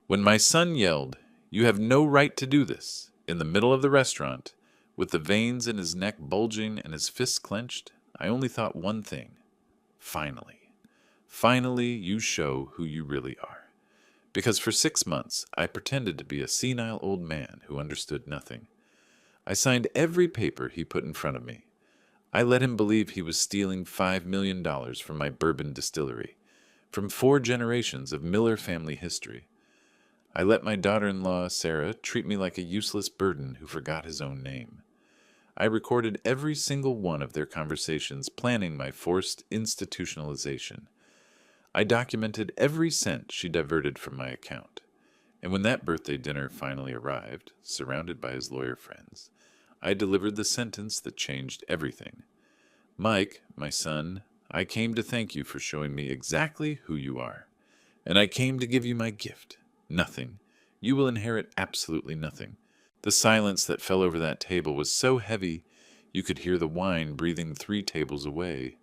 When my son yelled, "You have no right to do this," in the middle of the restaurant, with the veins in his neck bulging and his fists clenched, I only thought one thing. Finally. Finally, you show who you really are. Because for 6 months, I pretended to be a senile old man who understood nothing. I signed every paper he put in front of me. I let him believe he was stealing $5 million from my bourbon distillery, from 4 generations of Miller family history. I let my daughter-in-law, Sarah, treat me like a useless burden who forgot his own name. I recorded every single one of their conversations planning my forced institutionalization. I documented every cent she diverted from my account. And when that birthday dinner finally arrived, surrounded by his lawyer friends, I delivered the sentence that changed everything. Mike, my son, I came to thank you for showing me exactly who you are. And I came to give you my gift. Nothing. You will inherit absolutely nothing. The silence that fell over that table was so heavy you could hear the wine breathing 3 tables away.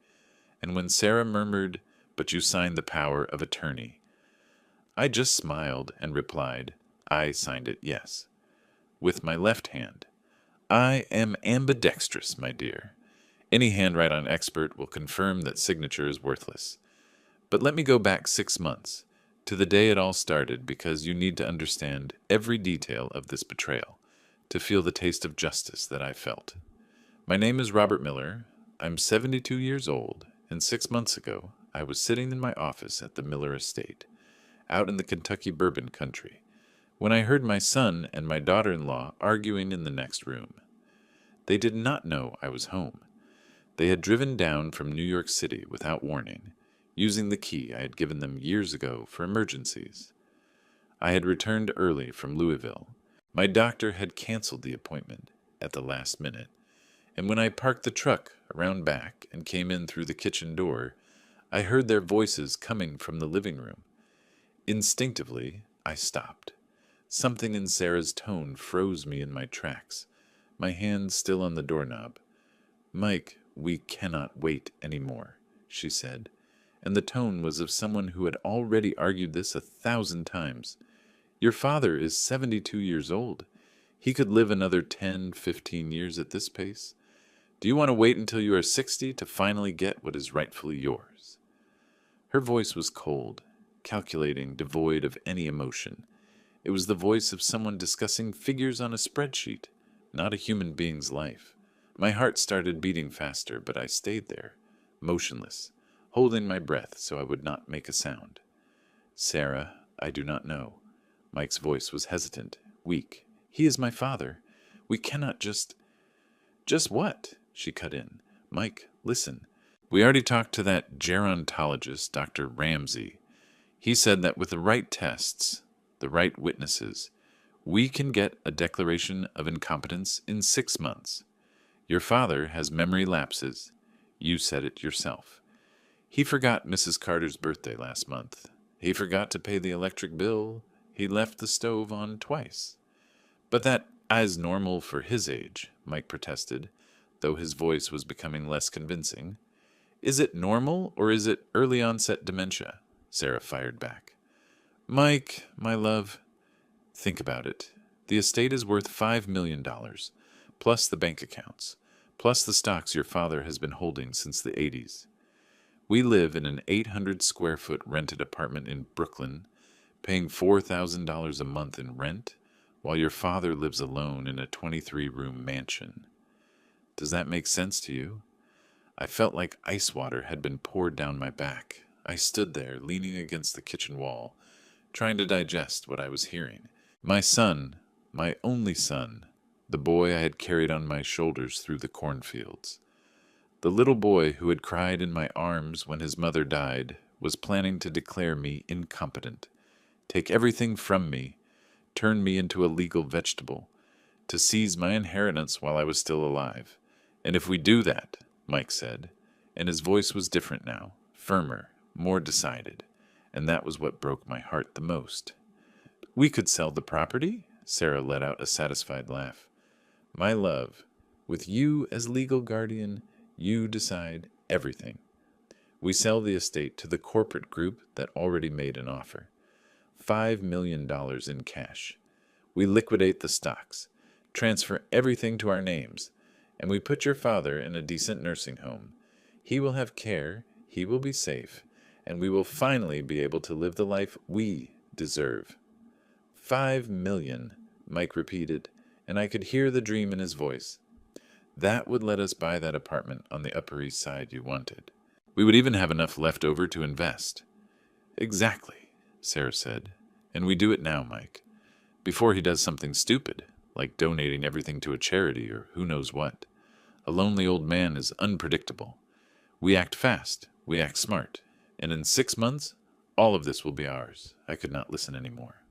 And when Sarah murmured, "But you signed the power of attorney," I just smiled and replied, "I signed it, yes. With my left hand. I am ambidextrous, my dear. Any handwriting expert will confirm that signature is worthless. But let me go back 6 months, to the day it all started, because you need to understand every detail of this betrayal, to feel the taste of justice that I felt. My name is Robert Miller. I'm 72 years old, and 6 months ago, I was sitting in my office at the Miller estate, out in the Kentucky bourbon country, when I heard my son and my daughter-in-law arguing in the next room. They did not know I was home. They had driven down from New York City without warning, using the key I had given them years ago for emergencies. I had returned early from Louisville. My doctor had canceled the appointment at the last minute, and when I parked the truck around back and came in through the kitchen door, I heard their voices coming from the living room. Instinctively, I stopped. Something in Sarah's tone froze me in my tracks, my hand still on the doorknob. "Mike, we cannot wait any more," she said, and the tone was of someone who had already argued this 1,000 times. "Your father is 72 years old. He could live another 10, 15 years at this pace. Do you want to wait until you are 60 to finally get what is rightfully yours?" Her voice was cold, calculating, devoid of any emotion. It was the voice of someone discussing figures on a spreadsheet, not a human being's life. My heart started beating faster, but I stayed there, motionless, holding my breath so I would not make a sound. "Sarah, I do not know." Mike's voice was hesitant, weak. "He is my father. We cannot just—" "Just what?" she cut in. "Mike, listen. We already talked to that gerontologist, Dr. Ramsey. He said that with the right tests, the right witnesses, we can get a declaration of incompetence in 6 months. Your father has memory lapses. You said it yourself. He forgot Mrs. Carter's birthday last month. He forgot to pay the electric bill. He left the stove on twice." "But that is normal for his age," Mike protested, though his voice was becoming less convincing. "Is it normal, or is it early onset dementia?" Sarah fired back. "Mike, my love, think about it. The estate is worth $5 million, plus the bank accounts, plus the stocks your father has been holding since the 80s. We live in an 800-square-foot rented apartment in Brooklyn, paying $4,000 a month in rent, while your father lives alone in a 23-room mansion. Does that make sense to you?" I felt like ice water had been poured down my back. I stood there, leaning against the kitchen wall, trying to digest what I was hearing. My son, my only son, the boy I had carried on my shoulders through the cornfields. The little boy who had cried in my arms when his mother died was planning to declare me incompetent, take everything from me, turn me into a legal vegetable, to seize my inheritance while I was still alive. "And if we do that," Mike said, and his voice was different now, firmer, more decided, and that was what broke my heart the most. "We could sell the property?" Sarah let out a satisfied laugh. "My love, with you as legal guardian, you decide everything. We sell the estate to the corporate group that already made an offer. $5 million in cash. We liquidate the stocks, transfer everything to our names, and we put your father in a decent nursing home. He will have care, he will be safe, and we will finally be able to live the life we deserve. 5 million, Mike repeated, and I could hear the dream in his voice. That would let us buy that apartment on the Upper East Side you wanted. We would even have enough left over to invest. Exactly, Sarah said. And we do it now, Mike. Before he does something stupid, like donating everything to a charity or who knows what. A lonely old man is unpredictable. We act fast, we act smart, and in 6 months, all of this will be ours. I could not listen anymore.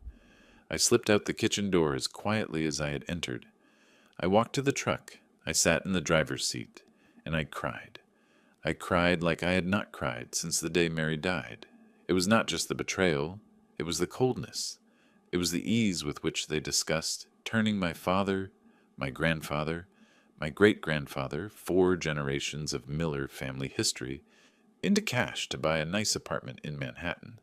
I slipped out the kitchen door as quietly as I had entered. I walked to the truck. I sat in the driver's seat, and I cried. I cried like I had not cried since the day Mary died. It was not just the betrayal, it was the coldness. It was the ease with which they discussed turning my father, my grandfather, my great-grandfather, 4 generations of Miller family history, into cash to buy a nice apartment in Manhattan.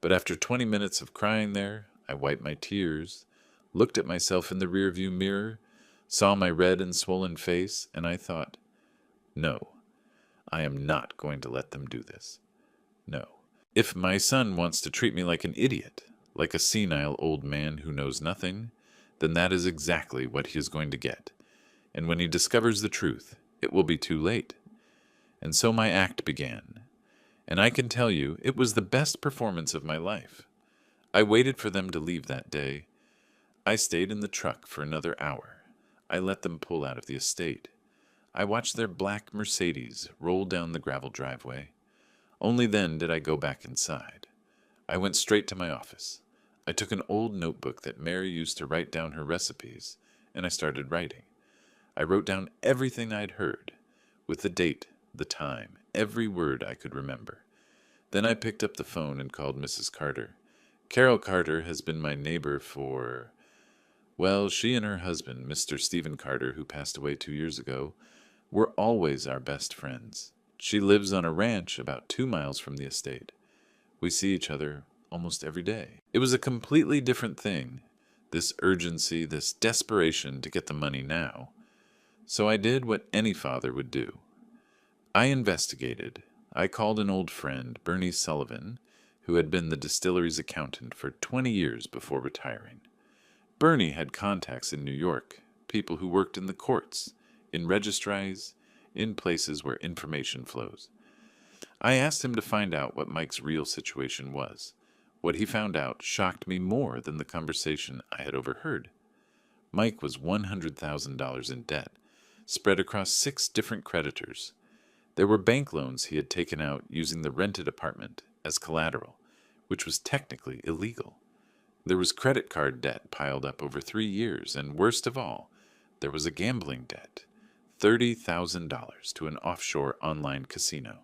But after 20 minutes of crying there, I wiped my tears, looked at myself in the rearview mirror, saw my red and swollen face, and I thought, no, I am not going to let them do this. No. If my son wants to treat me like an idiot, like a senile old man who knows nothing, then that is exactly what he is going to get. And when he discovers the truth, it will be too late. And so my act began. And I can tell you, it was the best performance of my life. I waited for them to leave that day. I stayed in the truck for another hour. I let them pull out of the estate. I watched their black Mercedes roll down the gravel driveway. Only then did I go back inside. I went straight to my office. I took an old notebook that Mary used to write down her recipes, and I started writing. I wrote down everything I'd heard, with the date, the time, every word I could remember. Then I picked up the phone and called Mrs. Carter. Carol Carter has been my neighbor for... Well, she and her husband, Mr. Stephen Carter, who passed away 2 years ago, were always our best friends. She lives on a ranch about 2 miles from the estate. We see each other almost every day. It was a completely different thing, this urgency, this desperation to get the money now. So I did what any father would do. I investigated. I called an old friend, Bernie Sullivan, who had been the distillery's accountant for 20 years before retiring. Bernie had contacts in New York, people who worked in the courts, in registries, in places where information flows. I asked him to find out what Mike's real situation was. What he found out shocked me more than the conversation I had overheard. Mike was $100,000 in debt, spread across 6 different creditors. There were bank loans he had taken out using the rented apartment as collateral, which was technically illegal. There was credit card debt piled up over 3 years, and worst of all, there was a gambling debt, $30,000 to an offshore online casino.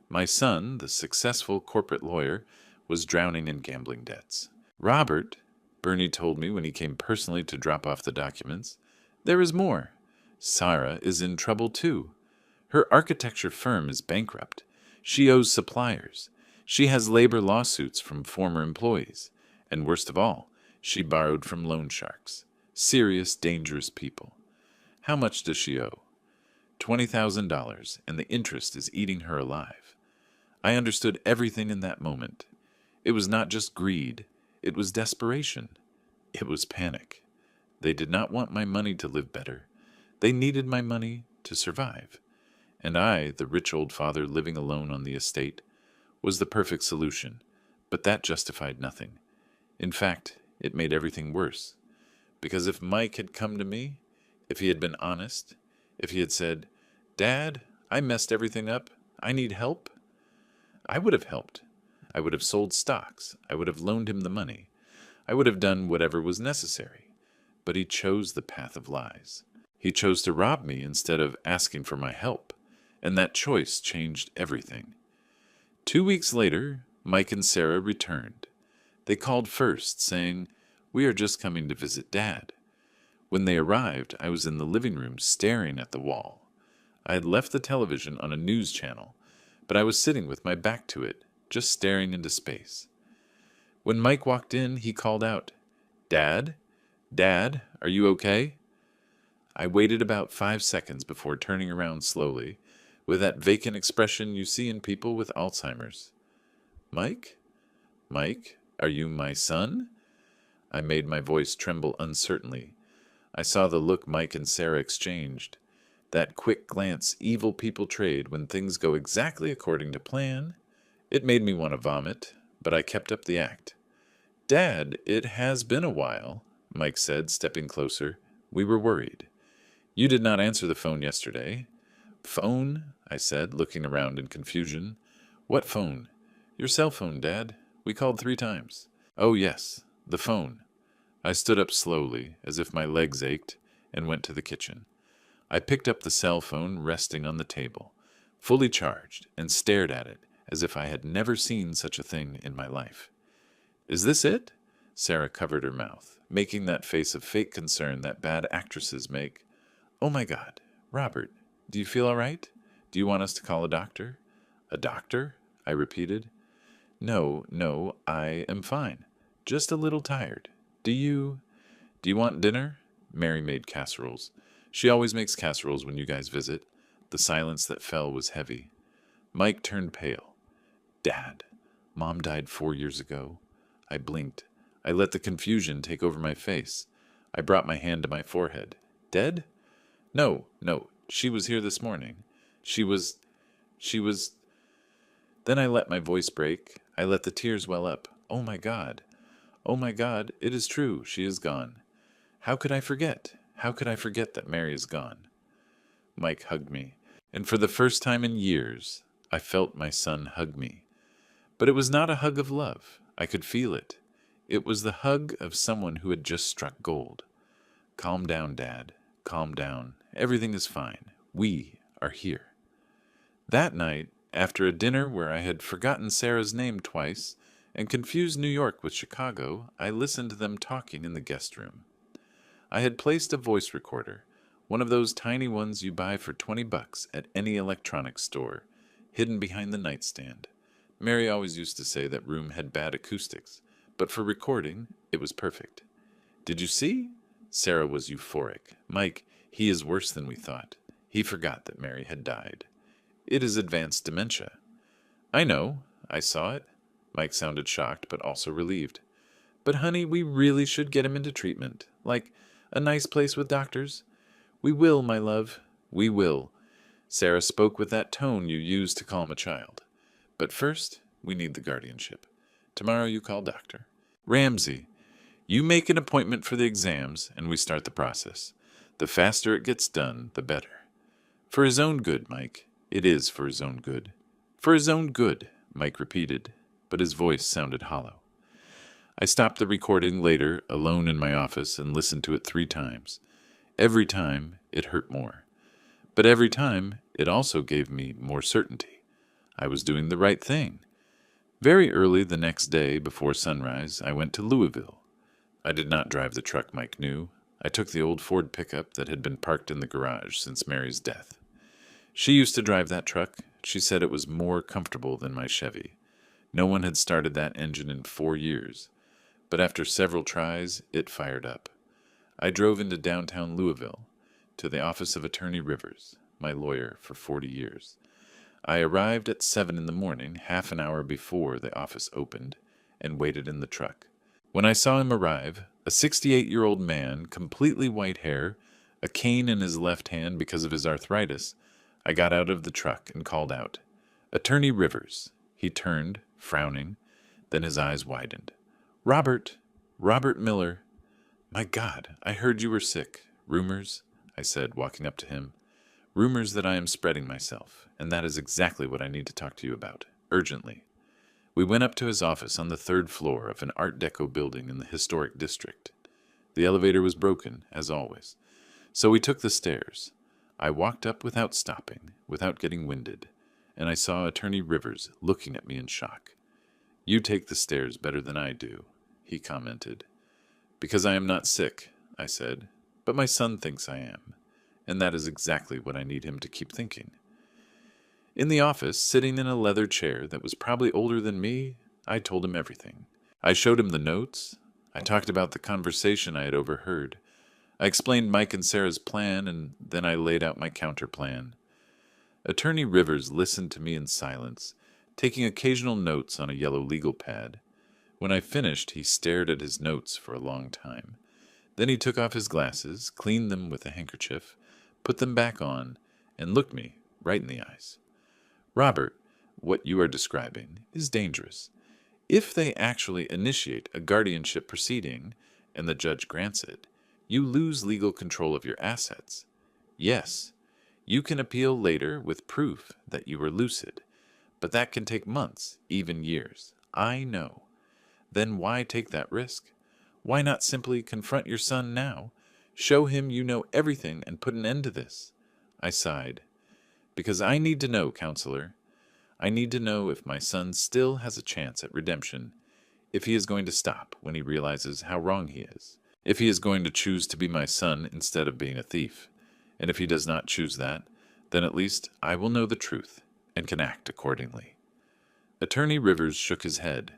My son, the successful corporate lawyer, was drowning in gambling debts. Robert, Bernie told me when he came personally to drop off the documents, there is more. Sarah is in trouble too. Her architecture firm is bankrupt. She owes suppliers. She has labor lawsuits from former employees. And worst of all, she borrowed from loan sharks. Serious, dangerous people. How much does she owe? $20,000, and the interest is eating her alive. I understood everything in that moment. It was not just greed. It was desperation. It was panic. They did not want my money to live better. They needed my money to survive. And I, the rich old father living alone on the estate, was the perfect solution. But that justified nothing. In fact, it made everything worse. Because if Mike had come to me, if he had been honest, if he had said, "Dad, I messed everything up. I need help," I would have helped. I would have sold stocks. I would have loaned him the money. I would have done whatever was necessary. But he chose the path of lies. He chose to rob me instead of asking for my help. And that choice changed everything. 2 weeks later, Mike and Sarah returned. They called first, saying, "We are just coming to visit Dad." When they arrived, I was in the living room staring at the wall. I had left the television on a news channel, but I was sitting with my back to it, just staring into space. When Mike walked in, he called out, "Dad? Dad, are you okay?" I waited about 5 seconds before turning around slowly, with that vacant expression you see in people with Alzheimer's. "Mike? Mike, are you my son?" I made my voice tremble uncertainly. I saw the look Mike and Sarah exchanged. That quick glance evil people trade when things go exactly according to plan. It made me want to vomit, but I kept up the act. "Dad, it has been a while," Mike said, stepping closer. "We were worried. You did not answer the phone yesterday." "Phone?" I said, looking around in confusion. "What phone?" "Your cell phone, Dad. We called 3 times." "Oh, yes, the phone." I stood up slowly, as if my legs ached, and went to the kitchen. I picked up the cell phone resting on the table, fully charged, and stared at it as if I had never seen such a thing in my life. "Is this it?" Sarah covered her mouth, making that face of fake concern that bad actresses make. "Oh my God. Robert, do you feel all right? Do you want us to call a doctor?" "A doctor?" I repeated. "No, no, I am fine. Just a little tired. Do you want dinner?" Mary made casseroles. She always makes casseroles when you guys visit. The silence that fell was heavy. Mike turned pale. "Dad, Mom died 4 years ago." I blinked. I let the confusion take over my face. I brought my hand to my forehead. "Dead?" "No, no. She was here this morning. She was. Then I let my voice break. I let the tears well up. "Oh my God. Oh my God, it is true. She is gone. How could I forget? How could I forget that Mary is gone?" Mike hugged me, and for the first time in years, I felt my son hug me. But it was not a hug of love. I could feel it. It was the hug of someone who had just struck gold. "Calm down, Dad. Calm down. Everything is fine. We are here." That night, after a dinner where I had forgotten Sarah's name twice and confused New York with Chicago, I listened to them talking in the guest room. I had placed a voice recorder, one of those tiny ones you buy for $20 at any electronics store, hidden behind the nightstand. Mary always used to say that room had bad acoustics, but for recording, it was perfect. "Did you see?" Sarah was euphoric. "Mike, he is worse than we thought. He forgot that Mary had died. It is advanced dementia." "I know. I saw it." Mike sounded shocked, but also relieved. "But honey, we really should get him into treatment. Like a nice place with doctors. We will, my love. We will." Sarah spoke with that tone you use to calm a child. "But first, we need the guardianship. Tomorrow you call doctor. Ramsey, you make an appointment for the exams, and we start the process. The faster it gets done, the better. For his own good, Mike. It is for his own good." "For his own good," Mike repeated, but his voice sounded hollow. I stopped the recording later, alone in my office, and listened to it 3 times. Every time, it hurt more. But every time, it also gave me more certainty. I was doing the right thing. Very early the next day, before sunrise, I went to Louisville. I did not drive the truck Mike knew. I took the old Ford pickup that had been parked in the garage since Mary's death. She used to drive that truck. She said it was more comfortable than my Chevy. No one had started that engine in 4 years. But after several tries, it fired up. I drove into downtown Louisville, to the office of Attorney Rivers, my lawyer for 40 years. I arrived at 7 in the morning, half an hour before the office opened, and waited in the truck. When I saw him arrive, a 68-year-old man, completely white hair, a cane in his left hand because of his arthritis, I got out of the truck and called out, "Attorney Rivers." He turned, frowning, then his eyes widened. "Robert Miller." "My God, I heard you were sick. Rumors," I said, walking up to him. "Rumors that I am spreading myself, and that is exactly what I need to talk to you about, urgently." We went up to his office on the 3rd floor of an Art Deco building in the historic district. The elevator was broken, as always, so we took the stairs. I walked up without stopping, without getting winded, and I saw Attorney Rivers looking at me in shock. "You take the stairs better than I do," he commented. "Because I am not sick," I said, "but my son thinks I am, and that is exactly what I need him to keep thinking." In the office, sitting in a leather chair that was probably older than me, I told him everything. I showed him the notes. I talked about the conversation I had overheard. I explained Mike and Sarah's plan, and then I laid out my counterplan. Attorney Rivers listened to me in silence, taking occasional notes on a yellow legal pad. When I finished, he stared at his notes for a long time. Then he took off his glasses, cleaned them with a handkerchief, put them back on, and looked me right in the eyes. Robert, what you are describing is dangerous. If they actually initiate a guardianship proceeding, and the judge grants it, you lose legal control of your assets. Yes, you can appeal later with proof that you were lucid, but that can take months, even years. I know. Then why take that risk? Why not simply confront your son now? Show him you know everything and put an end to this. I sighed. Because I need to know, counselor. I need to know if my son still has a chance at redemption, if he is going to stop when he realizes how wrong he is, if he is going to choose to be my son instead of being a thief. And if he does not choose that, then at least I will know the truth and can act accordingly. Attorney Rivers shook his head,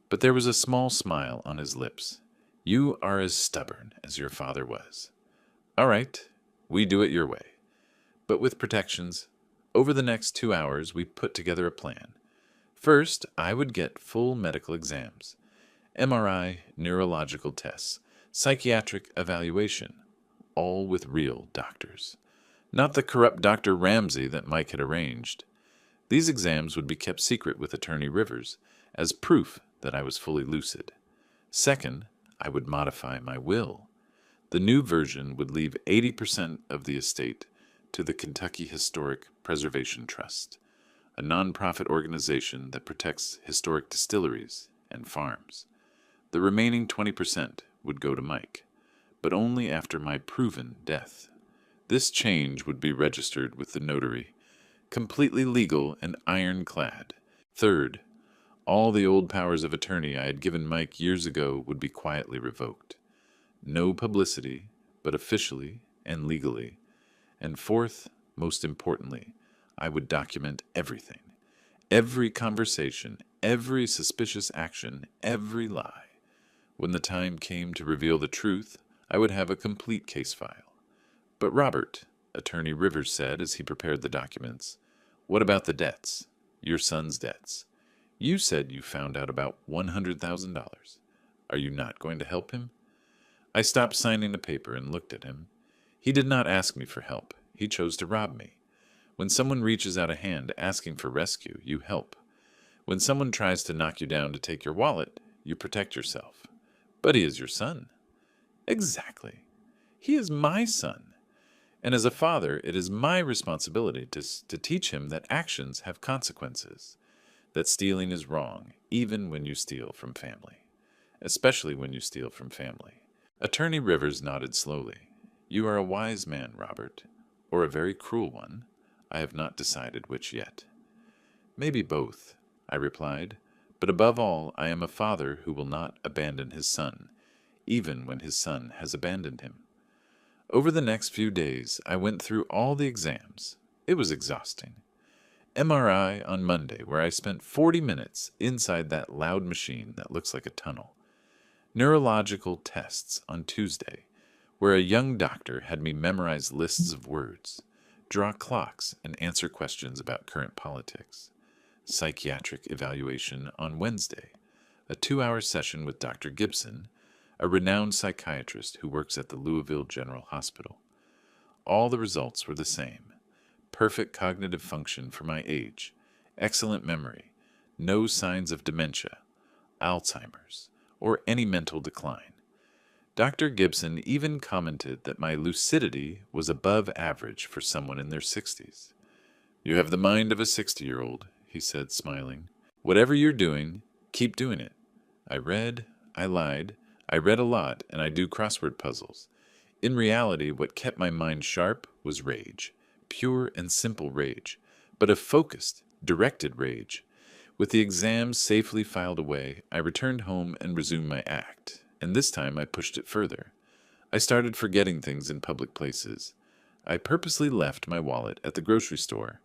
but there was a small smile on his lips. You are as stubborn as your father was. All right, we do it your way, but with protections. Over the next 2 hours, we put together a plan. First, I would get full medical exams, MRI, neurological tests, psychiatric evaluation, all with real doctors. Not the corrupt Dr. Ramsey that Mike had arranged. These exams would be kept secret with Attorney Rivers as proof that I was fully lucid. Second, I would modify my will. The new version would leave 80% of the estate to the Kentucky Historic Preservation Trust, a nonprofit organization that protects historic distilleries and farms. The remaining 20% would go to Mike, but only after my proven death. This change would be registered with the notary, completely legal and ironclad. Third, all the old powers of attorney I had given Mike years ago would be quietly revoked. No publicity, but officially and legally. And fourth, most importantly, I would document everything. Every conversation, every suspicious action, every lie. When the time came to reveal the truth, I would have a complete case file. But Robert, Attorney Rivers said as he prepared the documents, what about the debts? Your son's debts. You said you found out about $100,000. Are you not going to help him? I stopped signing the paper and looked at him. He did not ask me for help. He chose to rob me. When someone reaches out a hand asking for rescue, you help. When someone tries to knock you down to take your wallet, you protect yourself. But he is your son. Exactly. He is my son. And as a father, it is my responsibility to teach him that actions have consequences, that stealing is wrong, even when you steal from family, especially when you steal from family. Attorney Rivers nodded slowly. You are a wise man, Robert, or a very cruel one. I have not decided which yet. Maybe both, I replied, but above all, I am a father who will not abandon his son, even when his son has abandoned him. Over the next few days, I went through all the exams. It was exhausting. MRI on Monday, where I spent 40 minutes inside that loud machine that looks like a tunnel. Neurological tests on Tuesday, where a young doctor had me memorize lists of words, draw clocks, and answer questions about current politics. Psychiatric evaluation on Wednesday, a 2-hour session with Dr. Gibson, a renowned psychiatrist who works at the Louisville General Hospital. All the results were the same. Perfect cognitive function for my age, excellent memory, no signs of dementia, Alzheimer's, or any mental decline. Dr. Gibson even commented that my lucidity was above average for someone in their 60s. You have the mind of a 60-year-old, he said, smiling. Whatever you're doing, keep doing it. I read, I lied, I read a lot, and I do crossword puzzles. In reality, what kept my mind sharp was rage, pure and simple rage, but a focused, directed rage. With the exams safely filed away, I returned home and resumed my act, and this time I pushed it further. I started forgetting things in public places. I purposely left my wallet at the grocery store.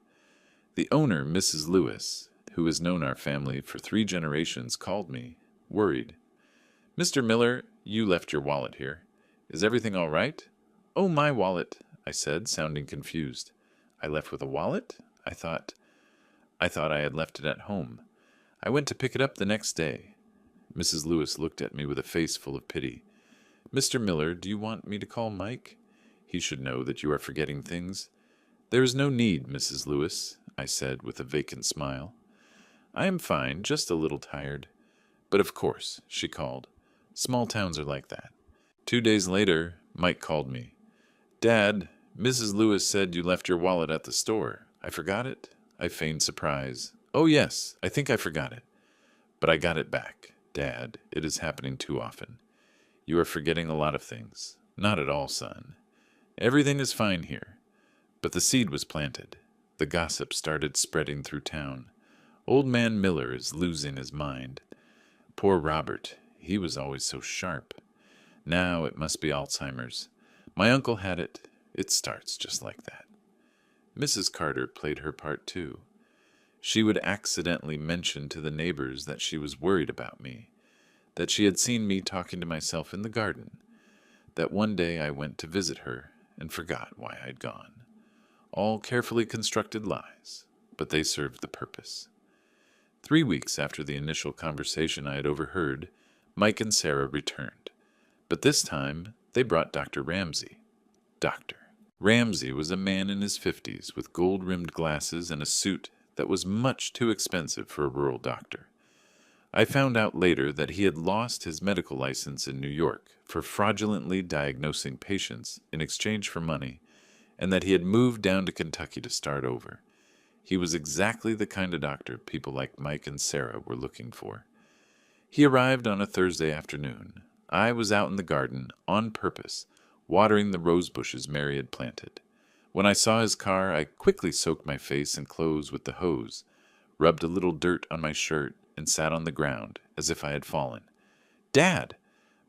The owner, Mrs. Lewis, who has known our family for 3 generations, called me. worried. "Mr. Miller, you left your wallet here. Is everything all right?" "Oh, my wallet," I said, sounding confused. "I left with a wallet? I thought I had left it at home. I went to pick it up the next day." Mrs. Lewis looked at me with a face full of pity. "Mr. Miller, do you want me to call Mike? He should know that you are forgetting things." "There is no need, Mrs. Lewis," I said with a vacant smile. "I am fine, just a little tired." "But of course," she called. "Small towns are like that." 2 days later, Mike called me. "Dad, Mrs. Lewis said you left your wallet at the store. I forgot it?" I feigned surprise. "Oh, yes, I think I forgot it. But I got it back. Dad, it is happening too often. You are forgetting a lot of things." "Not at all, son. Everything is fine here." But the seed was planted. The gossip started spreading through town. "Old man Miller is losing his mind. Poor Robert, he was always so sharp. Now it must be Alzheimer's. My uncle had it. It starts just like that." Mrs. Carter played her part too. She would accidentally mention to the neighbors that she was worried about me, that she had seen me talking to myself in the garden, that one day I went to visit her and forgot why I'd gone. All carefully constructed lies, but they served the purpose. 3 weeks after the initial conversation I had overheard, Mike and Sarah returned. But this time, they brought Dr. Ramsey. Doctor. Ramsey was a man in his 50s with gold-rimmed glasses and a suit that was much too expensive for a rural doctor. I found out later that he had lost his medical license in New York for fraudulently diagnosing patients in exchange for money, and that he had moved down to Kentucky to start over. He was exactly the kind of doctor people like Mike and Sarah were looking for. He arrived on a Thursday afternoon. I was out in the garden, on purpose, watering the rose bushes Mary had planted. When I saw his car, I quickly soaked my face and clothes with the hose, rubbed a little dirt on my shirt, and sat on the ground, as if I had fallen. "Dad!"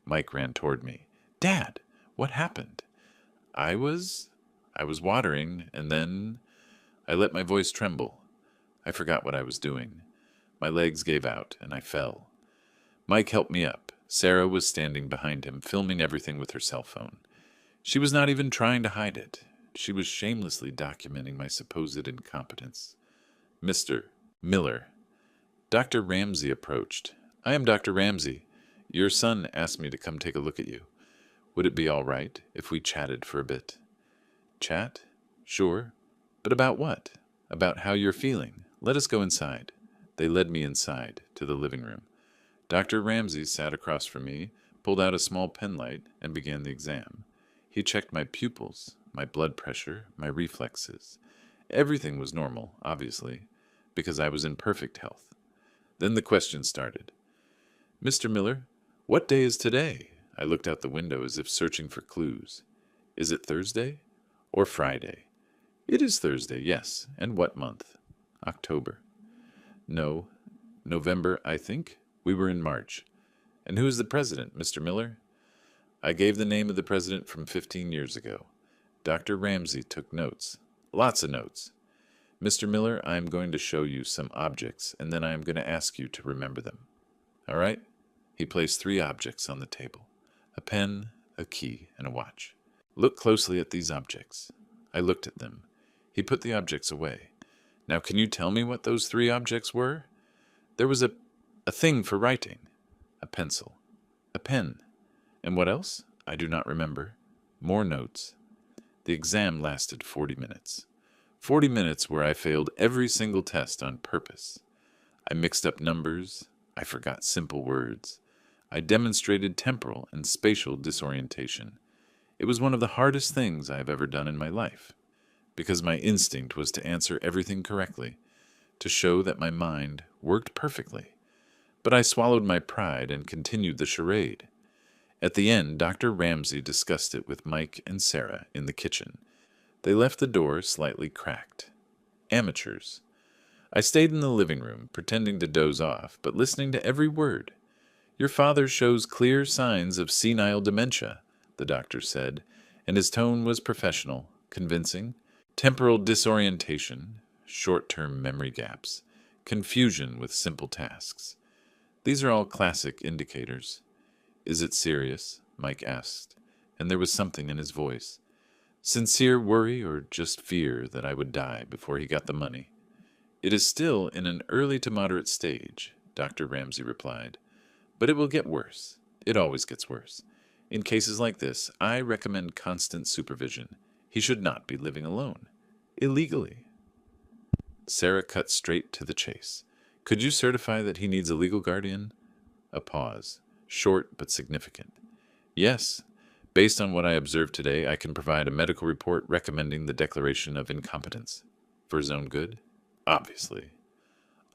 Mike ran toward me. "Dad, what happened?" I was watering, and then I let my voice tremble. I forgot what I was doing. My legs gave out, and I fell. Mike helped me up. Sarah was standing behind him, filming everything with her cell phone. She was not even trying to hide it. She was shamelessly documenting my supposed incompetence. "Mr. Miller." Dr. Ramsey approached. "I am Dr. Ramsey. Your son asked me to come take a look at you. Would it be all right if we chatted for a bit?" "Chat? Sure. But about what?" "About how you're feeling. Let us go inside." They led me inside, to the living room. Dr. Ramsey sat across from me, pulled out a small penlight, and began the exam. He checked my pupils, my blood pressure, my reflexes. Everything was normal, obviously, because I was in perfect health. Then the questions started. "Mr. Miller, what day is today?" I looked out the window as if searching for clues. "Is it Thursday or Friday?" "It is Thursday, yes. And what month?" "October." "No. November, I think. We were in March." "And who is the president, Mr. Miller?" I gave the name of the president from 15 years ago. Dr. Ramsey took notes. Lots of notes. "Mr. Miller, I am going to show you some objects, and then I am going to ask you to remember them. All right?" He placed 3 objects on the table: a pen, a key, and a watch. "Look closely at these objects." I looked at them. He put the objects away. "Now can you tell me what those 3 objects were?" "There was a thing for writing." "A pencil." "A pen." "And what else?" "I do not remember." More notes. The exam lasted 40 minutes. 40 minutes where I failed every single test on purpose. I mixed up numbers. I forgot simple words. I demonstrated temporal and spatial disorientation. It was one of the hardest things I have ever done in my life, because my instinct was to answer everything correctly, to show that my mind worked perfectly. But I swallowed my pride and continued the charade. At the end, Dr. Ramsey discussed it with Mike and Sarah in the kitchen. They left the door slightly cracked. Amateurs. I stayed in the living room, pretending to doze off, but listening to every word. "Your father shows clear signs of senile dementia," the doctor said, and his tone was professional, convincing. "Temporal disorientation, short-term memory gaps, confusion with simple tasks. These are all classic indicators. Is it serious? Mike asked, and there was something in his voice. Sincere worry or just fear that I would die before he got the money? It is still in an early to moderate stage, Dr. Ramsey replied, but it will get worse. It always gets worse. In cases like this, I recommend constant supervision. He should not be living alone. Illegally. Sarah cut straight to the chase. Could you certify that he needs a legal guardian? A pause, short but significant. Yes. Based on what I observed today, I can provide a medical report recommending the declaration of incompetence. For his own good? Obviously.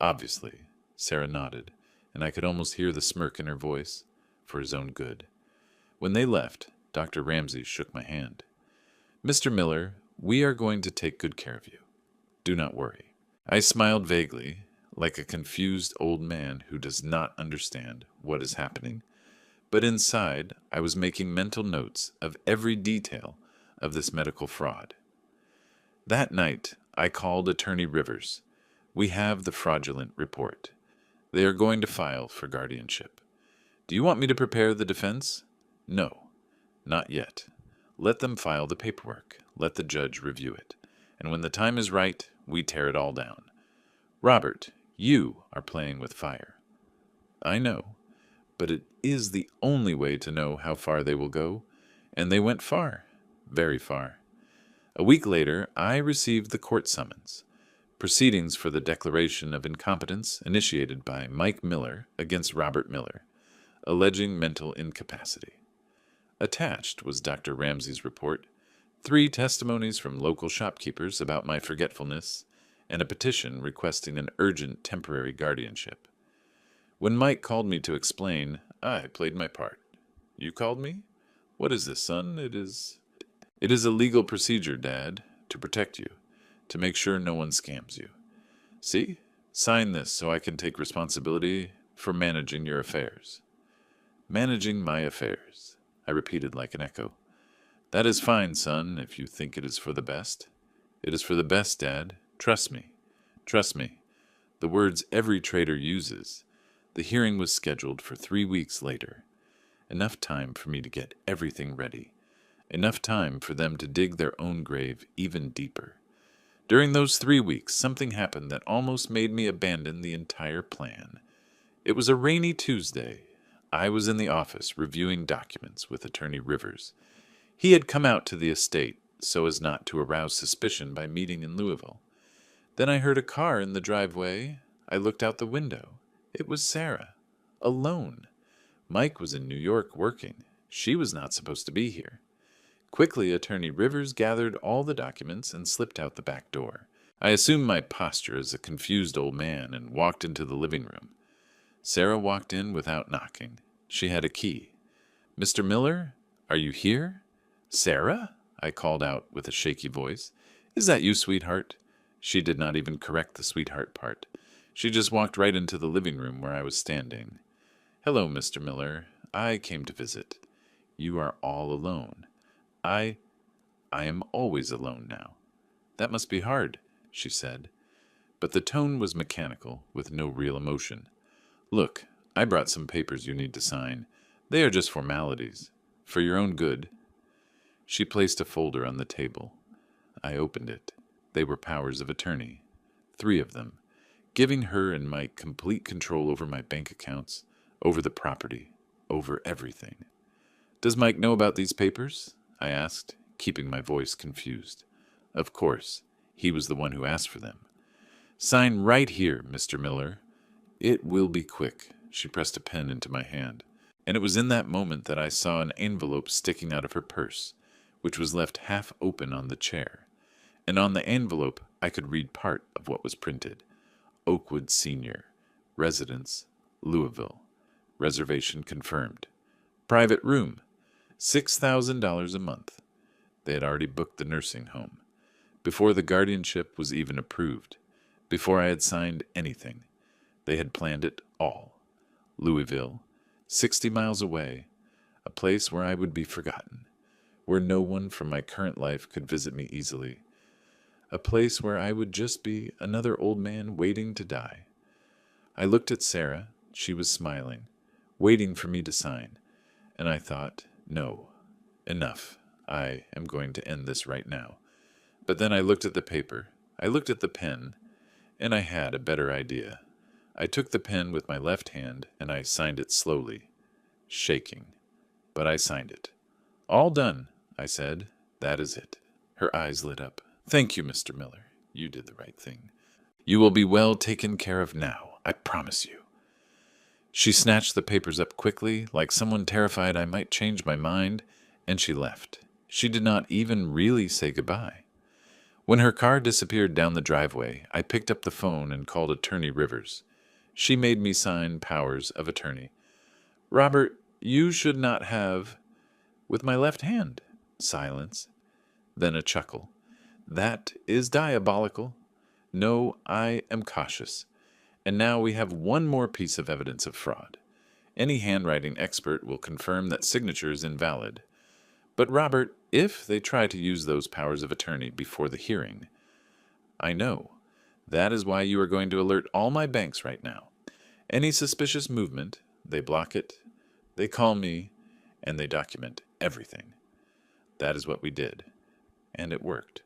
Obviously. Sarah nodded, and I could almost hear the smirk in her voice. For his own good. When they left, Dr. Ramsey shook my hand. Mr. Miller, we are going to take good care of you. Do not worry. I smiled vaguely, like a confused old man who does not understand what is happening, but inside I was making mental notes of every detail of this medical fraud. That night, I called Attorney Rivers. We have the fraudulent report. They are going to file for guardianship. Do you want me to prepare the defense? No, not yet. Let them file the paperwork. Let the judge review it. And when the time is right, we tear it all down. Robert, you are playing with fire. I know, but it is the only way to know how far they will go, and they went far, very far. A week later, I received the court summons. Proceedings for the declaration of incompetence initiated by Mike Miller against Robert Miller, alleging mental incapacity. Attached was Dr. Ramsey's report, 3 testimonies from local shopkeepers about my forgetfulness, and a petition requesting an urgent temporary guardianship. When Mike called me to explain, I played my part. You called me? What is this, son? It is a legal procedure, Dad, to protect you, to make sure no one scams you. See? Sign this so I can take responsibility for managing your affairs. Managing my affairs, I repeated like an echo. That is fine, son, if you think it is for the best. It is for the best, Dad. Trust me. Trust me. The words every traitor uses. The hearing was scheduled for 3 weeks later. Enough time for me to get everything ready. Enough time for them to dig their own grave even deeper. During those 3 weeks, something happened that almost made me abandon the entire plan. It was a rainy Tuesday. I was in the office reviewing documents with Attorney Rivers. He had come out to the estate so as not to arouse suspicion by meeting in Louisville. Then I heard a car in the driveway. I looked out the window. It was Sarah, alone. Mike was in New York working. She was not supposed to be here. Quickly, Attorney Rivers gathered all the documents and slipped out the back door. I assumed my posture as a confused old man and walked into the living room. Sarah walked in without knocking. She had a key. Mr. Miller, are you here? Sarah? I called out with a shaky voice. Is that you, sweetheart? She did not even correct the sweetheart part. She just walked right into the living room where I was standing. Hello, Mr. Miller. I came to visit. You are all alone. I am always alone now. That must be hard, she said. But the tone was mechanical, with no real emotion. Look, I brought some papers you need to sign. They are just formalities. For your own good. She placed a folder on the table. I opened it. They were powers of attorney. 3 of them, giving her and Mike complete control over my bank accounts, over the property, over everything. Does Mike know about these papers? I asked, keeping my voice confused. Of course. He was the one who asked for them. Sign right here, Mr. Miller. It will be quick. She pressed a pen into my hand, and it was in that moment that I saw an envelope sticking out of her purse, which was left half open on the chair. And on the envelope I could read part of what was printed. Oakwood Senior, Residence, Louisville. Reservation confirmed. Private room, $6,000 a month. They had already booked the nursing home. Before the guardianship was even approved, before I had signed anything, they had planned it all. Louisville, 60 miles away, a place where I would be forgotten, where no one from my current life could visit me easily, a place where I would just be another old man waiting to die. I looked at Sarah. She was smiling, waiting for me to sign, and I thought, no, enough. I am going to end this right now. But then I looked at the paper, I looked at the pen, and I had a better idea. I took the pen with my left hand and I signed it slowly, shaking. But I signed it. All done, I said. That is it. Her eyes lit up. Thank you, Mr. Miller. You did the right thing. You will be well taken care of now, I promise you. She snatched the papers up quickly, like someone terrified I might change my mind, and she left. She did not even really say goodbye. When her car disappeared down the driveway, I picked up the phone and called Attorney Rivers. She made me sign powers of attorney. Robert, you should not have... With my left hand. Silence. Then a chuckle. That is diabolical. No, I am cautious. And now we have one more piece of evidence of fraud. Any handwriting expert will confirm that signature is invalid. But Robert, if they try to use those powers of attorney before the hearing, I know. That is why you are going to alert all my banks right now. Any suspicious movement, they block it, they call me, and they document everything. That is what we did. And it worked.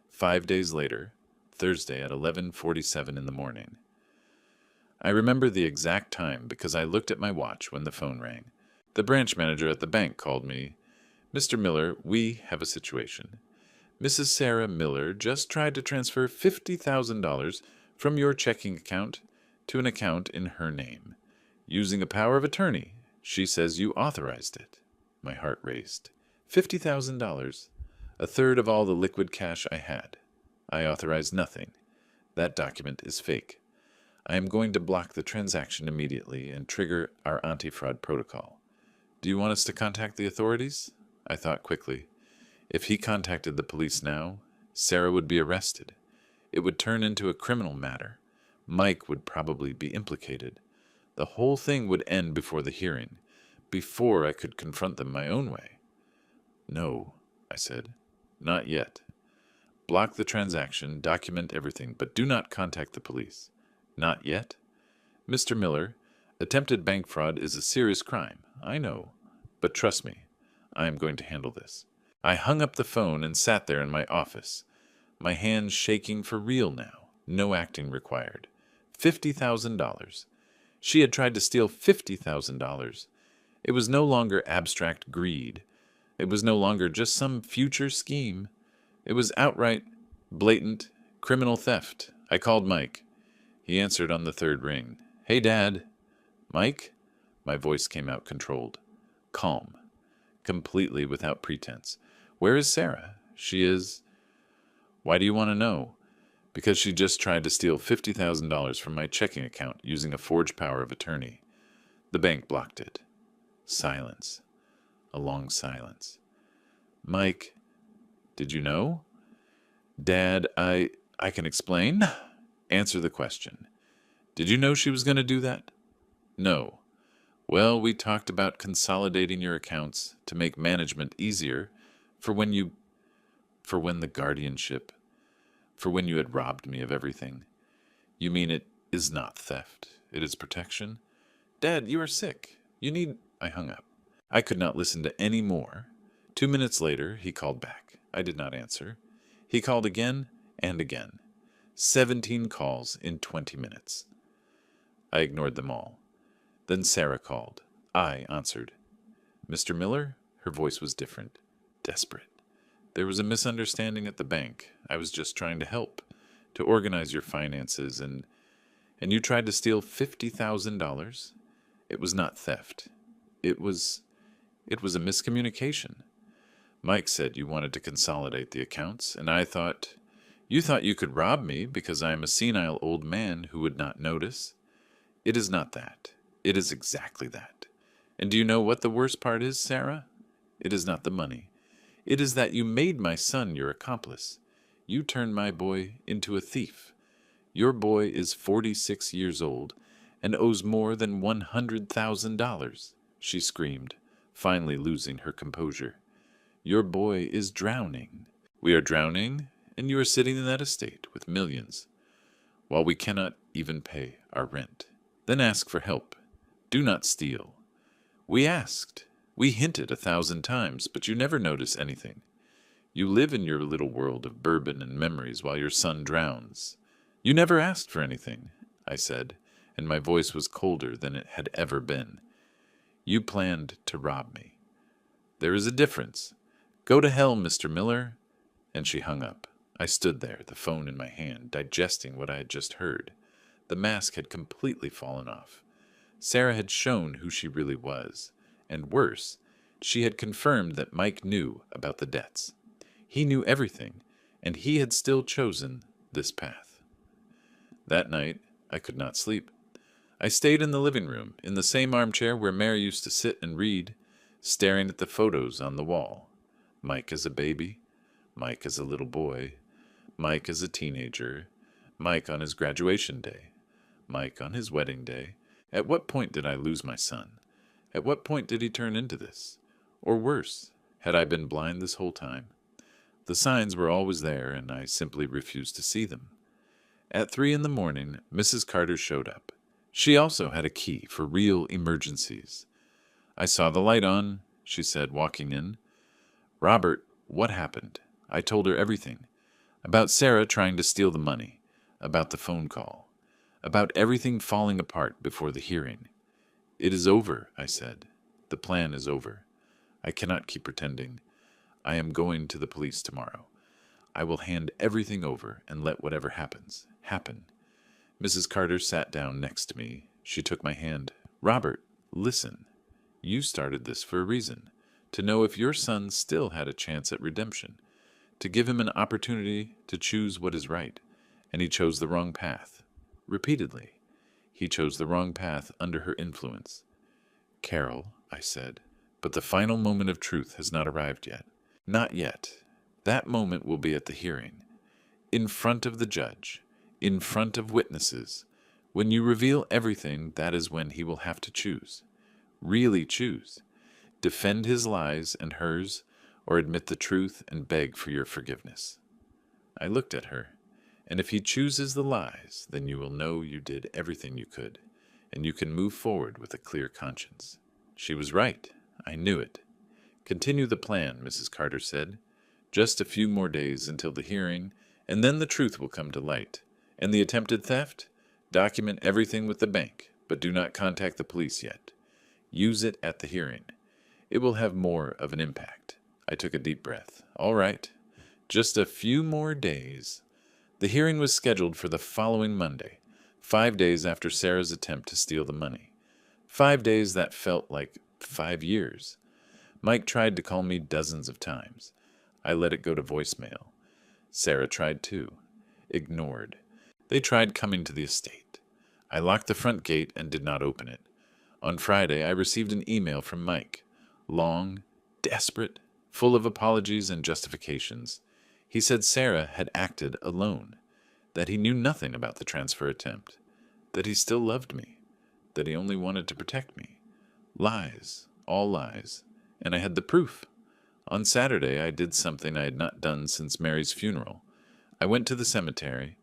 5 days later, Thursday at 11:47 in the morning. I remember the exact time because I looked at my watch when the phone rang. The branch manager at the bank called me. Mr. Miller, we have a situation. Mrs. Sarah Miller just tried to transfer $50,000 from your checking account to an account in her name. Using a power of attorney, she says you authorized it. My heart raced. $50,000, a third of all the liquid cash I had. I authorized nothing. That document is fake. I am going to block the transaction immediately and trigger our anti-fraud protocol. Do you want us to contact the authorities? I thought quickly. If he contacted the police now, Sarah would be arrested. It would turn into a criminal matter. Mike would probably be implicated. The whole thing would end before the hearing, before I could confront them my own way. No, I said. Not yet. Block the transaction, document everything, but do not contact the police. Not yet? Mr. Miller, attempted bank fraud is a serious crime, I know. But trust me, I am going to handle this. I hung up the phone and sat there in my office, my hands shaking for real now, no acting required. $50,000. She had tried to steal $50,000. It was no longer abstract greed. It was no longer just some future scheme. It was outright, blatant, criminal theft. I called Mike. He answered on the third ring. Hey, Dad. Mike? My voice came out controlled, calm, completely without pretense. Where is Sarah? She is... Why do you want to know? Because she just tried to steal $50,000 from my checking account using a forged power of attorney. The bank blocked it. Silence. A long silence. Mike, did you know? Dad, I can explain. Answer the question. Did you know she was going to do that? No. Well, we talked about consolidating your accounts to make management easier for when the guardianship, for when you had robbed me of everything. You mean it is not theft, it is protection? Dad, you are sick. You need... I hung up. I could not listen to any more. 2 minutes later, he called back. I did not answer. He called again and again. 17 calls in 20 minutes. I ignored them all. Then Sarah called. I answered. Mr. Miller? Her voice was different, desperate. There was a misunderstanding at the bank. I was just trying to help, to organize your finances, and you tried to steal $50,000? It was not theft. It was a miscommunication. Mike said you wanted to consolidate the accounts, and I thought, you thought you could rob me because I am a senile old man who would not notice. It is not that. It is exactly that. And do you know what the worst part is, Sarah? It is not the money. It is that you made my son your accomplice. You turned my boy into a thief. Your boy is 46 years old and owes more than $100,000, she screamed, finally losing her composure. Your boy is drowning. We are drowning, and you are sitting in that estate with millions, while we cannot even pay our rent. Then ask for help Do not steal. We asked. We hinted 1,000 times, but you never notice anything. You live in your little world of bourbon and memories while your son drowns. You never asked for anything, I said, and my voice was colder than it had ever been. You planned to rob me. There is a difference. Go to hell, Mr. Miller. And she hung up. I stood there, the phone in my hand, digesting what I had just heard. The mask had completely fallen off. Sarah had shown who she really was. And worse, she had confirmed that Mike knew about the debts. He knew everything, and he had still chosen this path. That night, I could not sleep. I stayed in the living room, in the same armchair where Mary used to sit and read, staring at the photos on the wall. Mike as a baby, Mike as a little boy, Mike as a teenager, Mike on his graduation day, Mike on his wedding day. At what point did I lose my son? At what point did he turn into this? Or worse, had I been blind this whole time? The signs were always there, and I simply refused to see them. At 3 in the morning, Mrs. Carter showed up. She also had a key for real emergencies. I saw the light on, she said, walking in. Robert, what happened? I told her everything. About Sarah trying to steal the money. About the phone call. About everything falling apart before the hearing. It is over, I said. The plan is over. I cannot keep pretending. I am going to the police tomorrow. I will hand everything over and let whatever happens, happen. Mrs. Carter sat down next to me. She took my hand. Robert, listen. You started this for a reason. To know if your son still had a chance at redemption. To give him an opportunity to choose what is right. And he chose the wrong path. Repeatedly. He chose the wrong path under her influence. Carol, I said, but the final moment of truth has not arrived yet. Not yet. That moment will be at the hearing. In front of the judge. In front of witnesses. When you reveal everything, that is when he will have to choose. Really choose. Defend his lies and hers, or admit the truth and beg for your forgiveness. I looked at her. And if he chooses the lies, then you will know you did everything you could, and you can move forward with a clear conscience. She was right. I knew it. Continue the plan, Mrs. Carter said. Just a few more days until the hearing, and then the truth will come to light. And the attempted theft? Document everything with the bank, but do not contact the police yet. Use it at the hearing. It will have more of an impact. I took a deep breath. All right. Just a few more days. The hearing was scheduled for the following Monday, 5 days after Sarah's attempt to steal the money. 5 days that felt like 5 years. Mike tried to call me dozens of times. I let it go to voicemail. Sarah tried too. Ignored. They tried coming to the estate. I locked the front gate and did not open it. On Friday, I received an email from Mike. Long, desperate, full of apologies and justifications. He said Sarah had acted alone, that he knew nothing about the transfer attempt, that he still loved me, that he only wanted to protect me. Lies, all lies, and I had the proof. On Saturday, I did something I had not done since Mary's funeral. I went to the cemetery.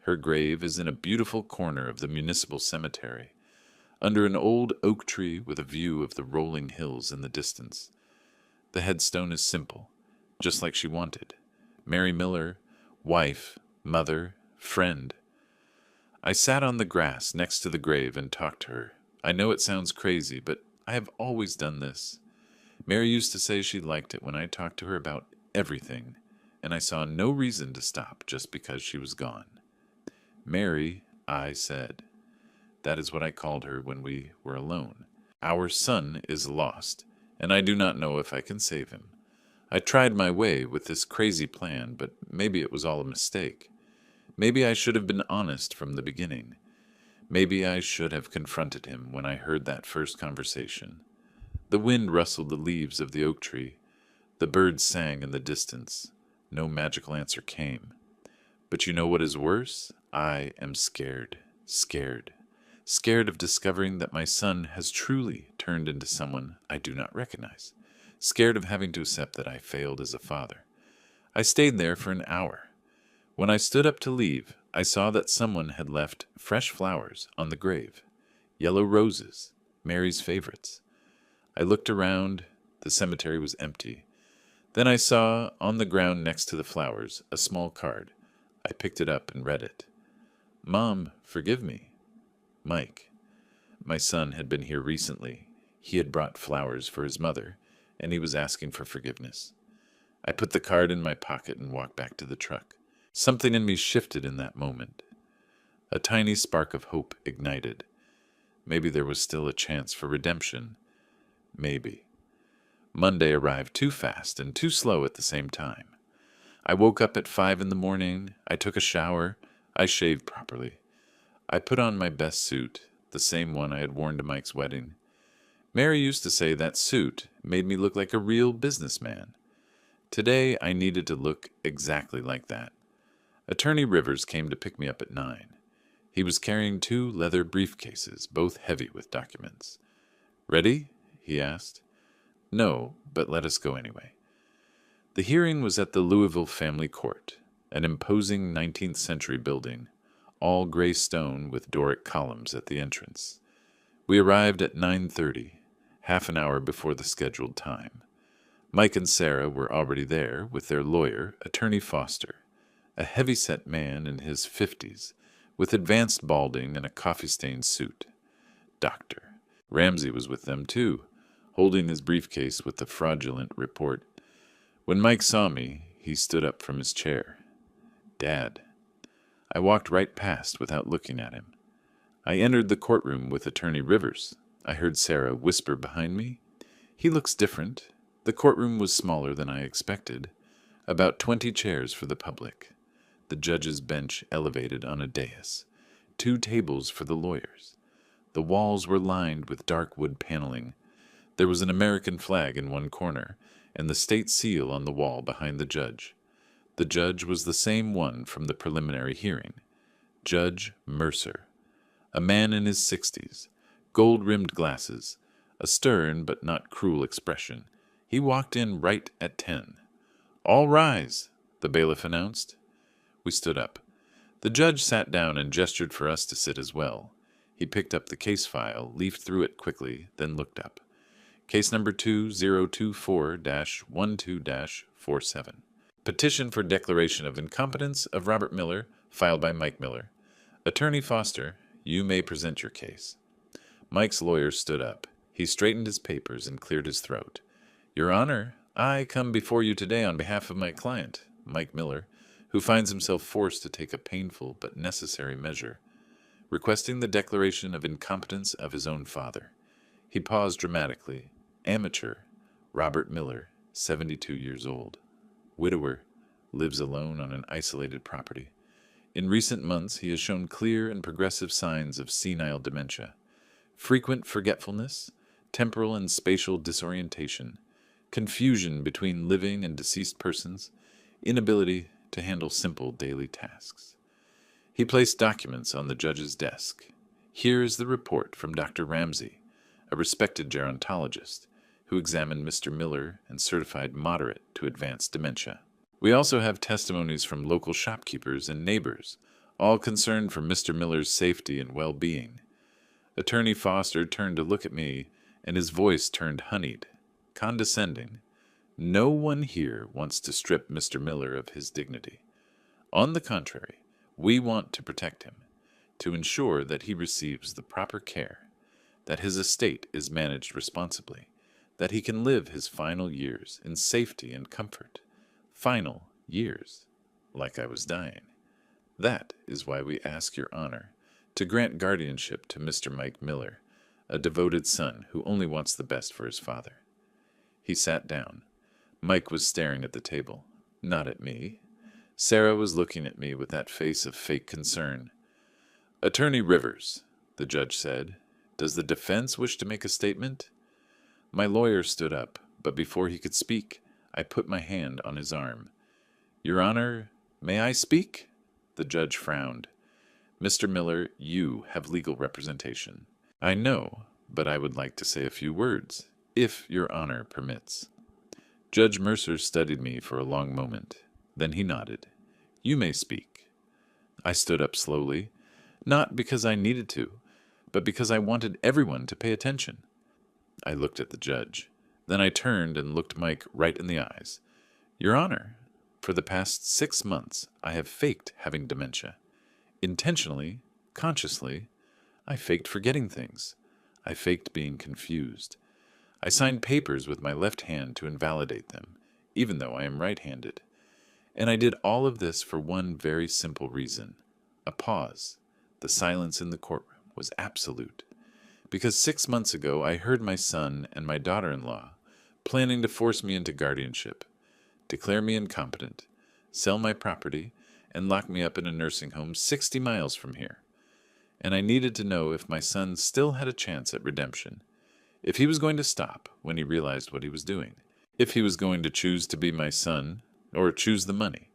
Her grave is in a beautiful corner of the municipal cemetery, under an old oak tree with a view of the rolling hills in the distance. The headstone is simple, just like she wanted. Mary Miller, wife, mother, friend. I sat on the grass next to the grave and talked to her. I know it sounds crazy, but I have always done this. Mary used to say she liked it when I talked to her about everything, and I saw no reason to stop just because she was gone. Mary, I said. That is what I called her when we were alone. Our son is lost, and I do not know if I can save him. I tried my way with this crazy plan, but maybe it was all a mistake. Maybe I should have been honest from the beginning. Maybe I should have confronted him when I heard that first conversation. The wind rustled the leaves of the oak tree. The birds sang in the distance. No magical answer came. But you know what is worse? I am scared. Scared. Scared of discovering that my son has truly turned into someone I do not recognize. Scared of having to accept that I failed as a father. I stayed there for an hour. When I stood up to leave, I saw that someone had left fresh flowers on the grave. Yellow roses. Mary's favorites. I looked around. The cemetery was empty. Then I saw, on the ground next to the flowers, a small card. I picked it up and read it. Mom, forgive me. Mike. My son had been here recently. He had brought flowers for his mother, and he was asking for forgiveness. I put the card in my pocket and walked back to the truck. Something in me shifted in that moment. A tiny spark of hope ignited. Maybe there was still a chance for redemption. Maybe. Monday arrived too fast and too slow at the same time. I woke up at 5 in the morning. I took a shower. I shaved properly. I put on my best suit, the same one I had worn to Mike's wedding. Mary used to say that suit made me look like a real businessman. Today, I needed to look exactly like that. Attorney Rivers came to pick me up at 9. He was carrying 2 leather briefcases, both heavy with documents. Ready? He asked. No, but let us go anyway. The hearing was at the Louisville Family Court, an imposing 19th century building, all gray stone with Doric columns at the entrance. We arrived at 9:30, half an hour before the scheduled time. Mike and Sarah were already there with their lawyer, Attorney Foster, a heavy-set man in his 50s, with advanced balding and a coffee-stained suit. Doctor. Ramsey was with them, too, holding his briefcase with the fraudulent report. When Mike saw me, he stood up from his chair. Dad. I walked right past without looking at him. I entered the courtroom with Attorney Rivers. I heard Sarah whisper behind me. He looks different. The courtroom was smaller than I expected. About 20 chairs for the public. The judge's bench elevated on a dais. 2 tables for the lawyers. The walls were lined with dark wood paneling. There was an American flag in one corner, and the state seal on the wall behind the judge. The judge was the same one from the preliminary hearing. Judge Mercer. A man in his 60s, gold-rimmed glasses, a stern but not cruel expression. He walked in right at 10. All rise, the bailiff announced. We stood up. The judge sat down and gestured for us to sit as well. He picked up the case file, leafed through it quickly, then looked up. Case number 2024-12-47. Petition for declaration of incompetence of Robert Miller, filed by Mike Miller. Attorney Foster, you may present your case. Mike's lawyer stood up. He straightened his papers and cleared his throat. Your Honor, I come before you today on behalf of my client, Mike Miller, who finds himself forced to take a painful but necessary measure, requesting the declaration of incompetence of his own father. He paused dramatically. Amateur, Robert Miller, 72 years old. Widower, lives alone on an isolated property. In recent months, he has shown clear and progressive signs of senile dementia, frequent forgetfulness, temporal and spatial disorientation, confusion between living and deceased persons, inability to handle simple daily tasks. He placed documents on the judge's desk. Here is the report from Dr. Ramsey, a respected gerontologist, who examined Mr. Miller and certified moderate to advanced dementia. We also have testimonies from local shopkeepers and neighbors, all concerned for Mr. Miller's safety and well-being. Attorney Foster turned to look at me, and his voice turned honeyed, condescending. No one here wants to strip Mr. Miller of his dignity. On the contrary, we want to protect him, to ensure that he receives the proper care, that his estate is managed responsibly, that he can live his final years in safety and comfort. Final years, like I was dying. That is why we ask your honor to grant guardianship to Mr. Mike Miller, a devoted son who only wants the best for his father. He sat down. Mike was staring at the table, not at me. Sarah was looking at me with that face of fake concern. Attorney Rivers, the judge said, does the defense wish to make a statement? My lawyer stood up, but before he could speak, I put my hand on his arm. Your Honor, may I speak? The judge frowned. Mr. Miller, you have legal representation. I know, but I would like to say a few words, if your Honor permits. Judge Mercer studied me for a long moment. Then he nodded. You may speak. I stood up slowly, not because I needed to, but because I wanted everyone to pay attention. I looked at the judge. Then I turned and looked Mike right in the eyes. Your Honor, for the past 6 months, I have faked having dementia. Intentionally, consciously, I faked forgetting things. I faked being confused. I signed papers with my left hand to invalidate them, even though I am right-handed. And I did all of this for one very simple reason. A pause. The silence in the courtroom was absolute. Because 6 months ago I heard my son and my daughter-in-law planning to force me into guardianship, declare me incompetent, sell my property, and lock me up in a nursing home 60 miles from here. And I needed to know if my son still had a chance at redemption, if he was going to stop when he realized what he was doing, if he was going to choose to be my son or choose the money.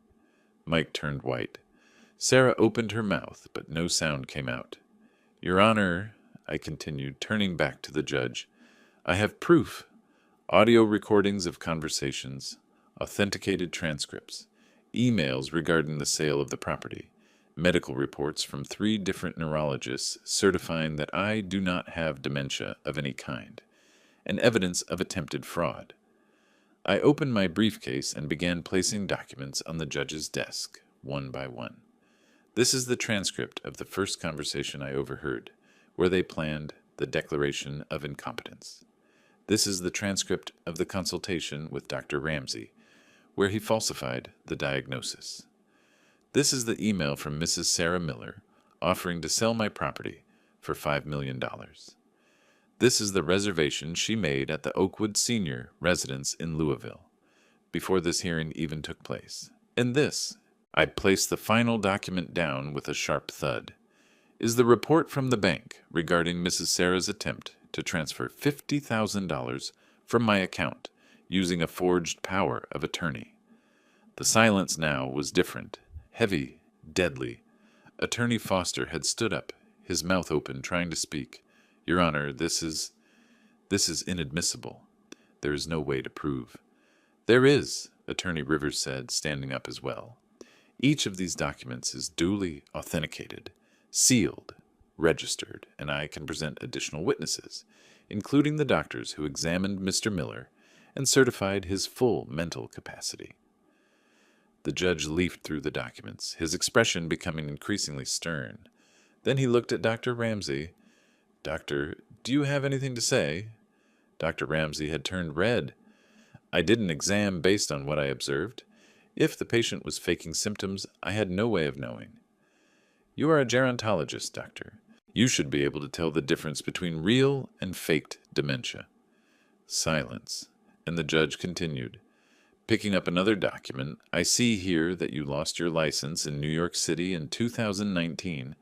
Mike turned white. Sarah opened her mouth, but no sound came out. Your Honor, I continued, turning back to the judge, I have proof. Audio recordings of conversations, authenticated transcripts, emails regarding the sale of the property, medical reports from 3 different neurologists certifying that I do not have dementia of any kind, and evidence of attempted fraud. I opened my briefcase and began placing documents on the judge's desk, one by one. This is the transcript of the first conversation I overheard, where they planned the declaration of incompetence. This is the transcript of the consultation with Dr. Ramsey, where he falsified the diagnosis. This is the email from Mrs. Sarah Miller offering to sell my property for $5 million. This is the reservation she made at the Oakwood Senior residence in Louisville, before this hearing even took place. And this, I placed the final document down with a sharp thud, is the report from the bank regarding Mrs. Sarah's attempt to transfer $50,000 from my account using a forged power of attorney. The silence now was different, heavy, deadly. Attorney Foster had stood up, his mouth open, trying to speak. Your Honor, this is inadmissible. There is no way to prove. There is, Attorney Rivers said, standing up as well. Each of these documents is duly authenticated, sealed, registered, and I can present additional witnesses, including the doctors who examined Mr. Miller and certified his full mental capacity. The judge leafed through the documents, his expression becoming increasingly stern. Then he looked at Dr. Ramsey. Doctor, do you have anything to say? Dr. Ramsey had turned red. I did an exam based on what I observed. If the patient was faking symptoms, I had no way of knowing. You are a gerontologist, doctor. You should be able to tell the difference between real and faked dementia. Silence, and the judge continued. Picking up another document, I see here that you lost your license in New York City in 2019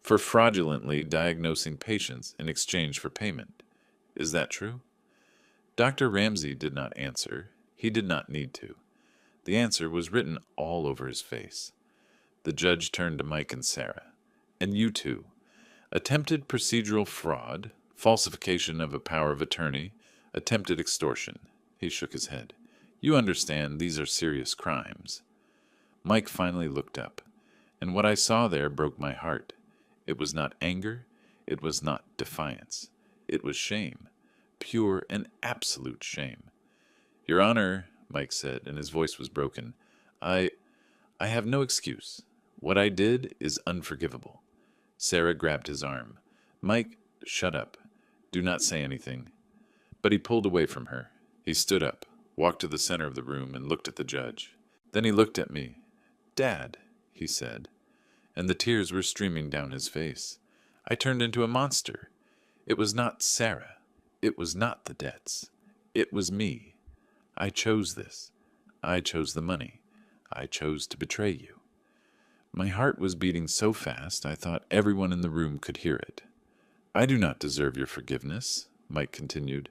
for fraudulently diagnosing patients in exchange for payment. Is that true? Dr. Ramsey did not answer. He did not need to. The answer was written all over his face. The judge turned to Mike and Sarah. And you too. Attempted procedural fraud, falsification of a power of attorney, attempted extortion. He shook his head. You understand these are serious crimes. Mike finally looked up, and what I saw there broke my heart. It was not anger. It was not defiance. It was shame. Pure and absolute shame. Your Honor, Mike said, and his voice was broken, I have no excuse. What I did is unforgivable. Sarah grabbed his arm. Mike, shut up. Do not say anything. But he pulled away from her. He stood up, walked to the center of the room, and looked at the judge. Then he looked at me. Dad, he said, and the tears were streaming down his face. I turned into a monster. It was not Sarah. It was not the debts. It was me. I chose this. I chose the money. I chose to betray you. My heart was beating so fast I thought everyone in the room could hear it. I do not deserve your forgiveness, Mike continued.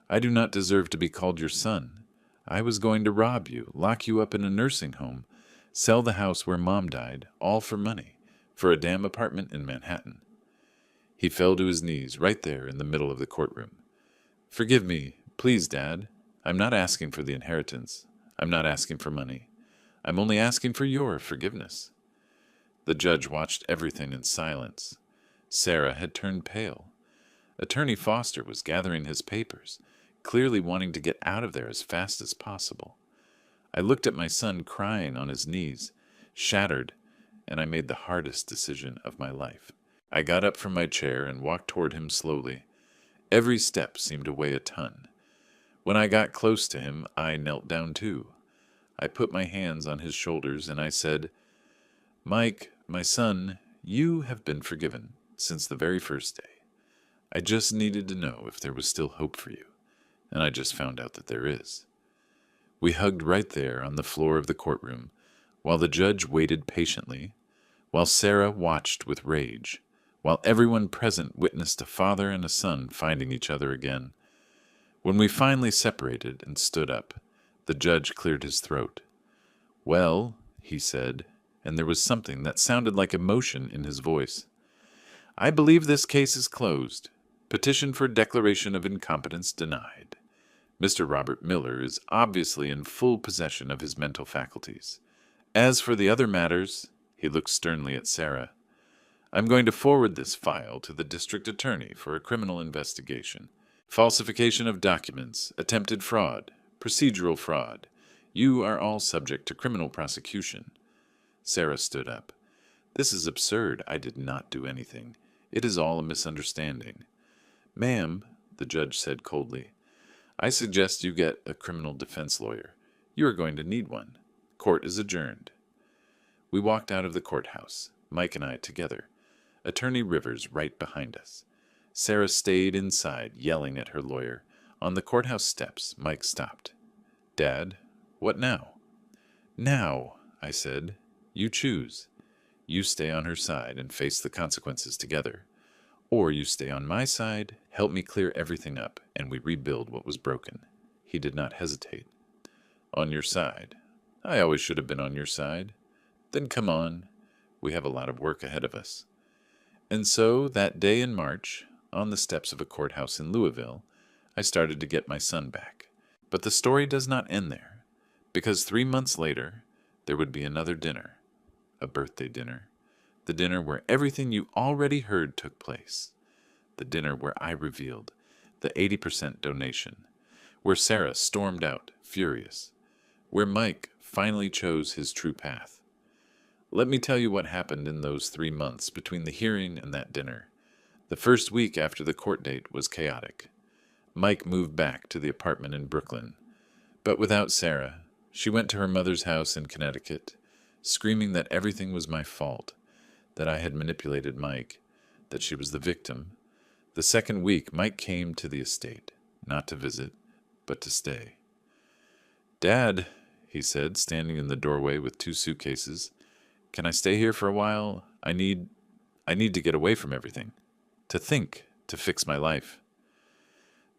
I do not deserve to be called your son. I was going to rob you, lock you up in a nursing home, sell the house where Mom died, all for money, for a damn apartment in Manhattan. He fell to his knees right there in the middle of the courtroom. Forgive me, please, Dad. I'm not asking for the inheritance. I'm not asking for money. I'm only asking for your forgiveness. The judge watched everything in silence. Sarah had turned pale. Attorney Foster was gathering his papers, clearly wanting to get out of there as fast as possible. I looked at my son crying on his knees, shattered, and I made the hardest decision of my life. I got up from my chair and walked toward him slowly. Every step seemed to weigh a ton. When I got close to him, I knelt down too. I put my hands on his shoulders and I said, "Mike, my son, you have been forgiven since the very first day. I just needed to know if there was still hope for you, and I just found out that there is." We hugged right there on the floor of the courtroom, while the judge waited patiently, while Sarah watched with rage, while everyone present witnessed a father and a son finding each other again. When we finally separated and stood up, the judge cleared his throat. "Well," he said, and there was something that sounded like emotion in his voice, "I believe this case is closed. Petition for declaration of incompetence denied. Mr. Robert Miller is obviously in full possession of his mental faculties. As for the other matters," he looked sternly at Sarah, "I'm going to forward this file to the district attorney for a criminal investigation. Falsification of documents, attempted fraud, procedural fraud. You are all subject to criminal prosecution." Sarah stood up. "This is absurd. I did not do anything. It is all a misunderstanding." "Ma'am," the judge said coldly, "I suggest you get a criminal defense lawyer. You are going to need one. Court is adjourned." We walked out of the courthouse, Mike and I together, Attorney Rivers right behind us. Sarah stayed inside, yelling at her lawyer. On the courthouse steps, Mike stopped. "Dad, what now?" "Now," I said, "you choose. You stay on her side and face the consequences together. Or you stay on my side, help me clear everything up, and we rebuild what was broken." He did not hesitate. "On your side? I always should have been on your side." "Then come on. We have a lot of work ahead of us." And so, that day in March, on the steps of a courthouse in Louisville, I started to get my son back. But the story does not end there, because 3 months later, there would be another dinner, a birthday dinner, the dinner where everything you already heard took place, the dinner where I revealed the 80% donation, where Sarah stormed out, furious, where Mike finally chose his true path. Let me tell you what happened in those 3 months between the hearing and that dinner. The first week after the court date was chaotic. Mike moved back to the apartment in Brooklyn, but without Sarah. She went to her mother's house in Connecticut, screaming that everything was my fault, that I had manipulated Mike, that she was the victim. The second week, Mike came to the estate, not to visit, but to stay. "Dad," he said, standing in the doorway with 2 suitcases, "can I stay here for a while? I need to get away from everything. To think, to fix my life."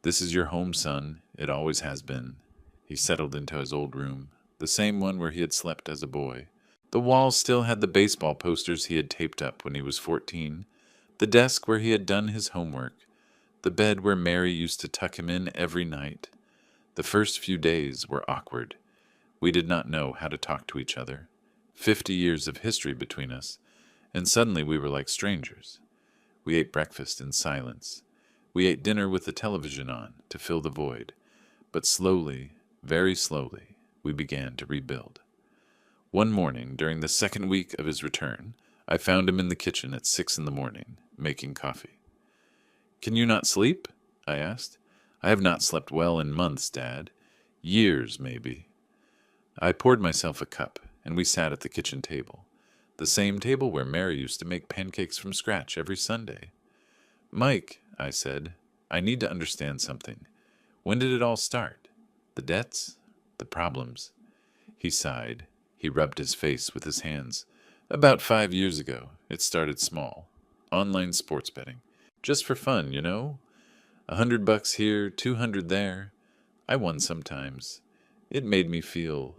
"This is your home, son. It always has been." He settled into his old room, the same one where he had slept as a boy. The walls still had the baseball posters he had taped up when he was 14, the desk where he had done his homework, the bed where Mary used to tuck him in every night. The first few days were awkward. We did not know how to talk to each other. 50 years of history between us, and suddenly we were like strangers. We ate breakfast in silence. We ate dinner with the television on to fill the void. But slowly, very slowly, we began to rebuild. One morning, during the second week of his return, I found him in the kitchen at 6 a.m, making coffee. "Can you not sleep?" I asked. "I have not slept well in months, Dad. Years, maybe." I poured myself a cup, and we sat at the kitchen table, the same table where Mary used to make pancakes from scratch every Sunday. "Mike," I said, "I need to understand something. When did it all start? The debts? The problems?" He sighed. He rubbed his face with his hands. "About 5 years ago. It started small. Online sports betting. Just for fun, you know? $100 here, 200 there. I won sometimes. It made me feel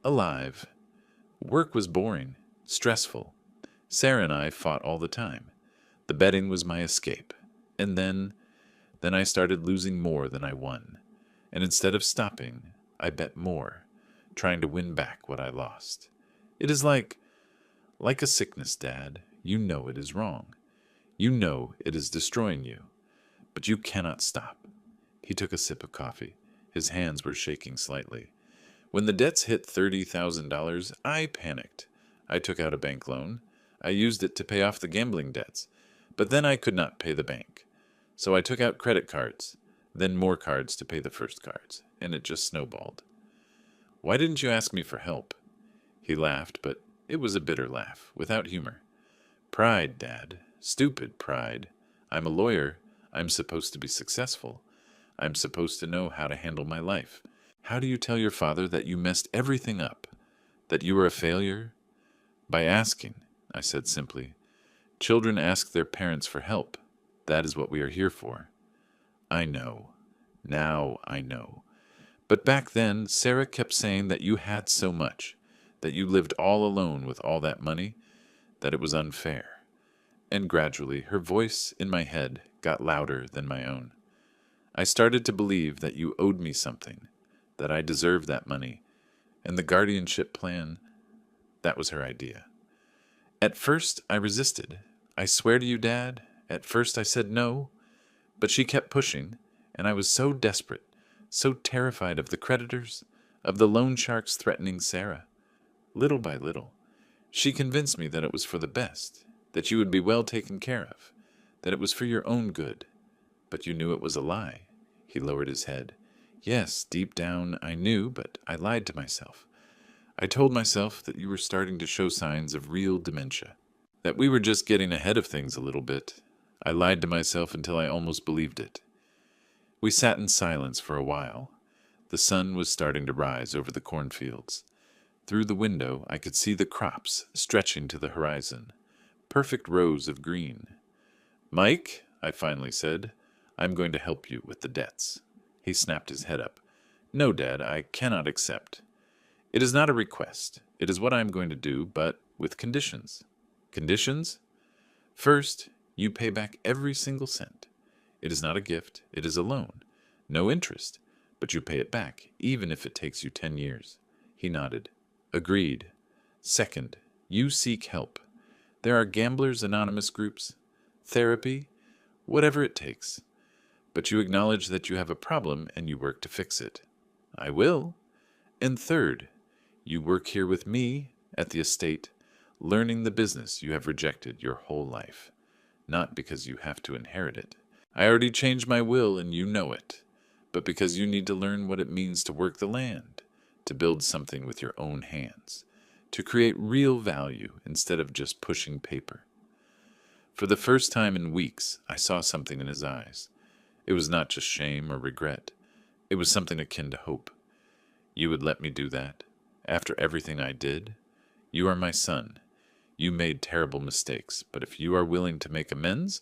alive. Work was boring, stressful. Sarah and I fought all the time. The betting was my escape. And then I started losing more than I won. And instead of stopping, I bet more, trying to win back what I lost. It is like a sickness, Dad. You know it is wrong. You know it is destroying you, but you cannot stop. He took a sip of coffee. His hands were shaking slightly. When the debts hit $30,000, I panicked. I took out a bank loan. I used it to pay off the gambling debts, but then I could not pay the bank. So I took out credit cards, then more cards to pay the first cards, and it just snowballed. Why didn't you ask me for help? He laughed, but it was a bitter laugh, without humor. Pride, Dad. Stupid pride. I'm a lawyer. I'm supposed to be successful. I'm supposed to know how to handle my life. How do you tell your father that you messed everything up? That you were a failure? By asking, I said simply. Children ask their parents for help. That is what we are here for. I know. Now I know. But back then, Sarah kept saying that you had so much, that you lived all alone with all that money, that it was unfair. And gradually, her voice in my head got louder than my own. I started to believe that you owed me something, that I deserved that money, and the guardianship plan, that was her idea. At first, I resisted. I swear to you, Dad, at first I said no, but she kept pushing, and I was so desperate, so terrified of the creditors, of the loan sharks threatening Sarah. Little by little, she convinced me that it was for the best, that you would be well taken care of, that it was for your own good. But you knew it was a lie. He lowered his head. Yes, deep down I knew, but I lied to myself. I told myself that you were starting to show signs of real dementia, that we were just getting ahead of things a little bit. I lied to myself until I almost believed it. We sat in silence for a while. The sun was starting to rise over the cornfields. Through the window, I could see the crops stretching to the horizon, perfect rows of green. Mike, I finally said, I'm going to help you with the debts. He snapped his head up. No, Dad, I cannot accept. It is not a request. It is what I am going to do, but with conditions. Conditions? First, you pay back every single cent. It is not a gift. It is a loan. No interest, but you pay it back, even if it takes you 10 years. He nodded. Agreed. Second, you seek help. There are Gamblers Anonymous groups, therapy, whatever it takes. But you acknowledge that you have a problem and you work to fix it. I will. And third, you work here with me at the estate, learning the business you have rejected your whole life. Not because you have to inherit it. I already changed my will and you know it. But because you need to learn what it means to work the land, to build something with your own hands, to create real value instead of just pushing paper. For the first time in weeks, I saw something in his eyes. It was not just shame or regret. It was something akin to hope. You would let me do that? After everything I did? You are my son. You made terrible mistakes, but if you are willing to make amends,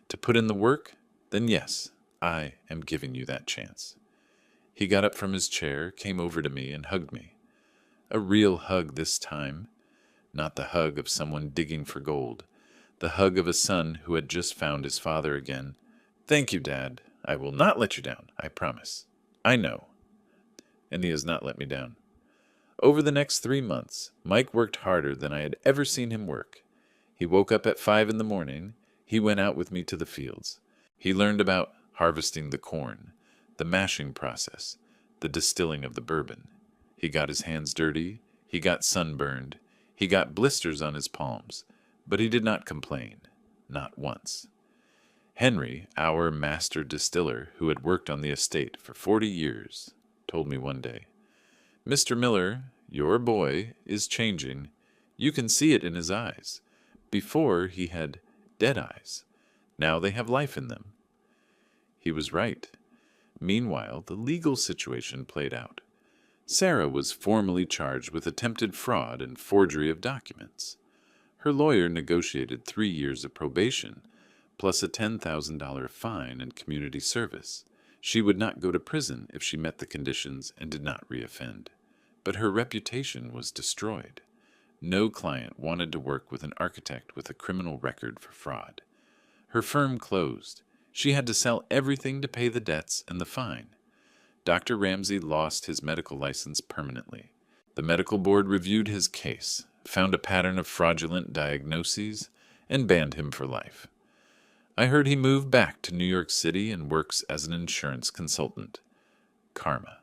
to put in the work, then yes, I am giving you that chance. He got up from his chair, came over to me, and hugged me. A real hug this time, not the hug of someone digging for gold, the hug of a son who had just found his father again. Thank you, Dad. I will not let you down, I promise. I know. And he has not let me down. Over the next 3 months, Mike worked harder than I had ever seen him work. He woke up at 5 in the morning. He went out with me to the fields. He learned about harvesting the corn, the mashing process, the distilling of the bourbon. He got his hands dirty. He got sunburned. He got blisters on his palms. But he did not complain. Not once. Henry, our master distiller, who had worked on the estate for 40 years, told me one day, Mr. Miller, your boy, is changing. You can see it in his eyes. Before, he had dead eyes. Now they have life in them. He was right. Meanwhile, the legal situation played out. Sarah was formally charged with attempted fraud and forgery of documents. Her lawyer negotiated 3 years of probation, plus a $10,000 fine and community service. She would not go to prison if she met the conditions and did not reoffend. But her reputation was destroyed. No client wanted to work with an architect with a criminal record for fraud. Her firm closed. She had to sell everything to pay the debts and the fine. Dr. Ramsey lost his medical license permanently. The medical board reviewed his case, found a pattern of fraudulent diagnoses, and banned him for life. I heard he moved back to New York City and works as an insurance consultant. Karma.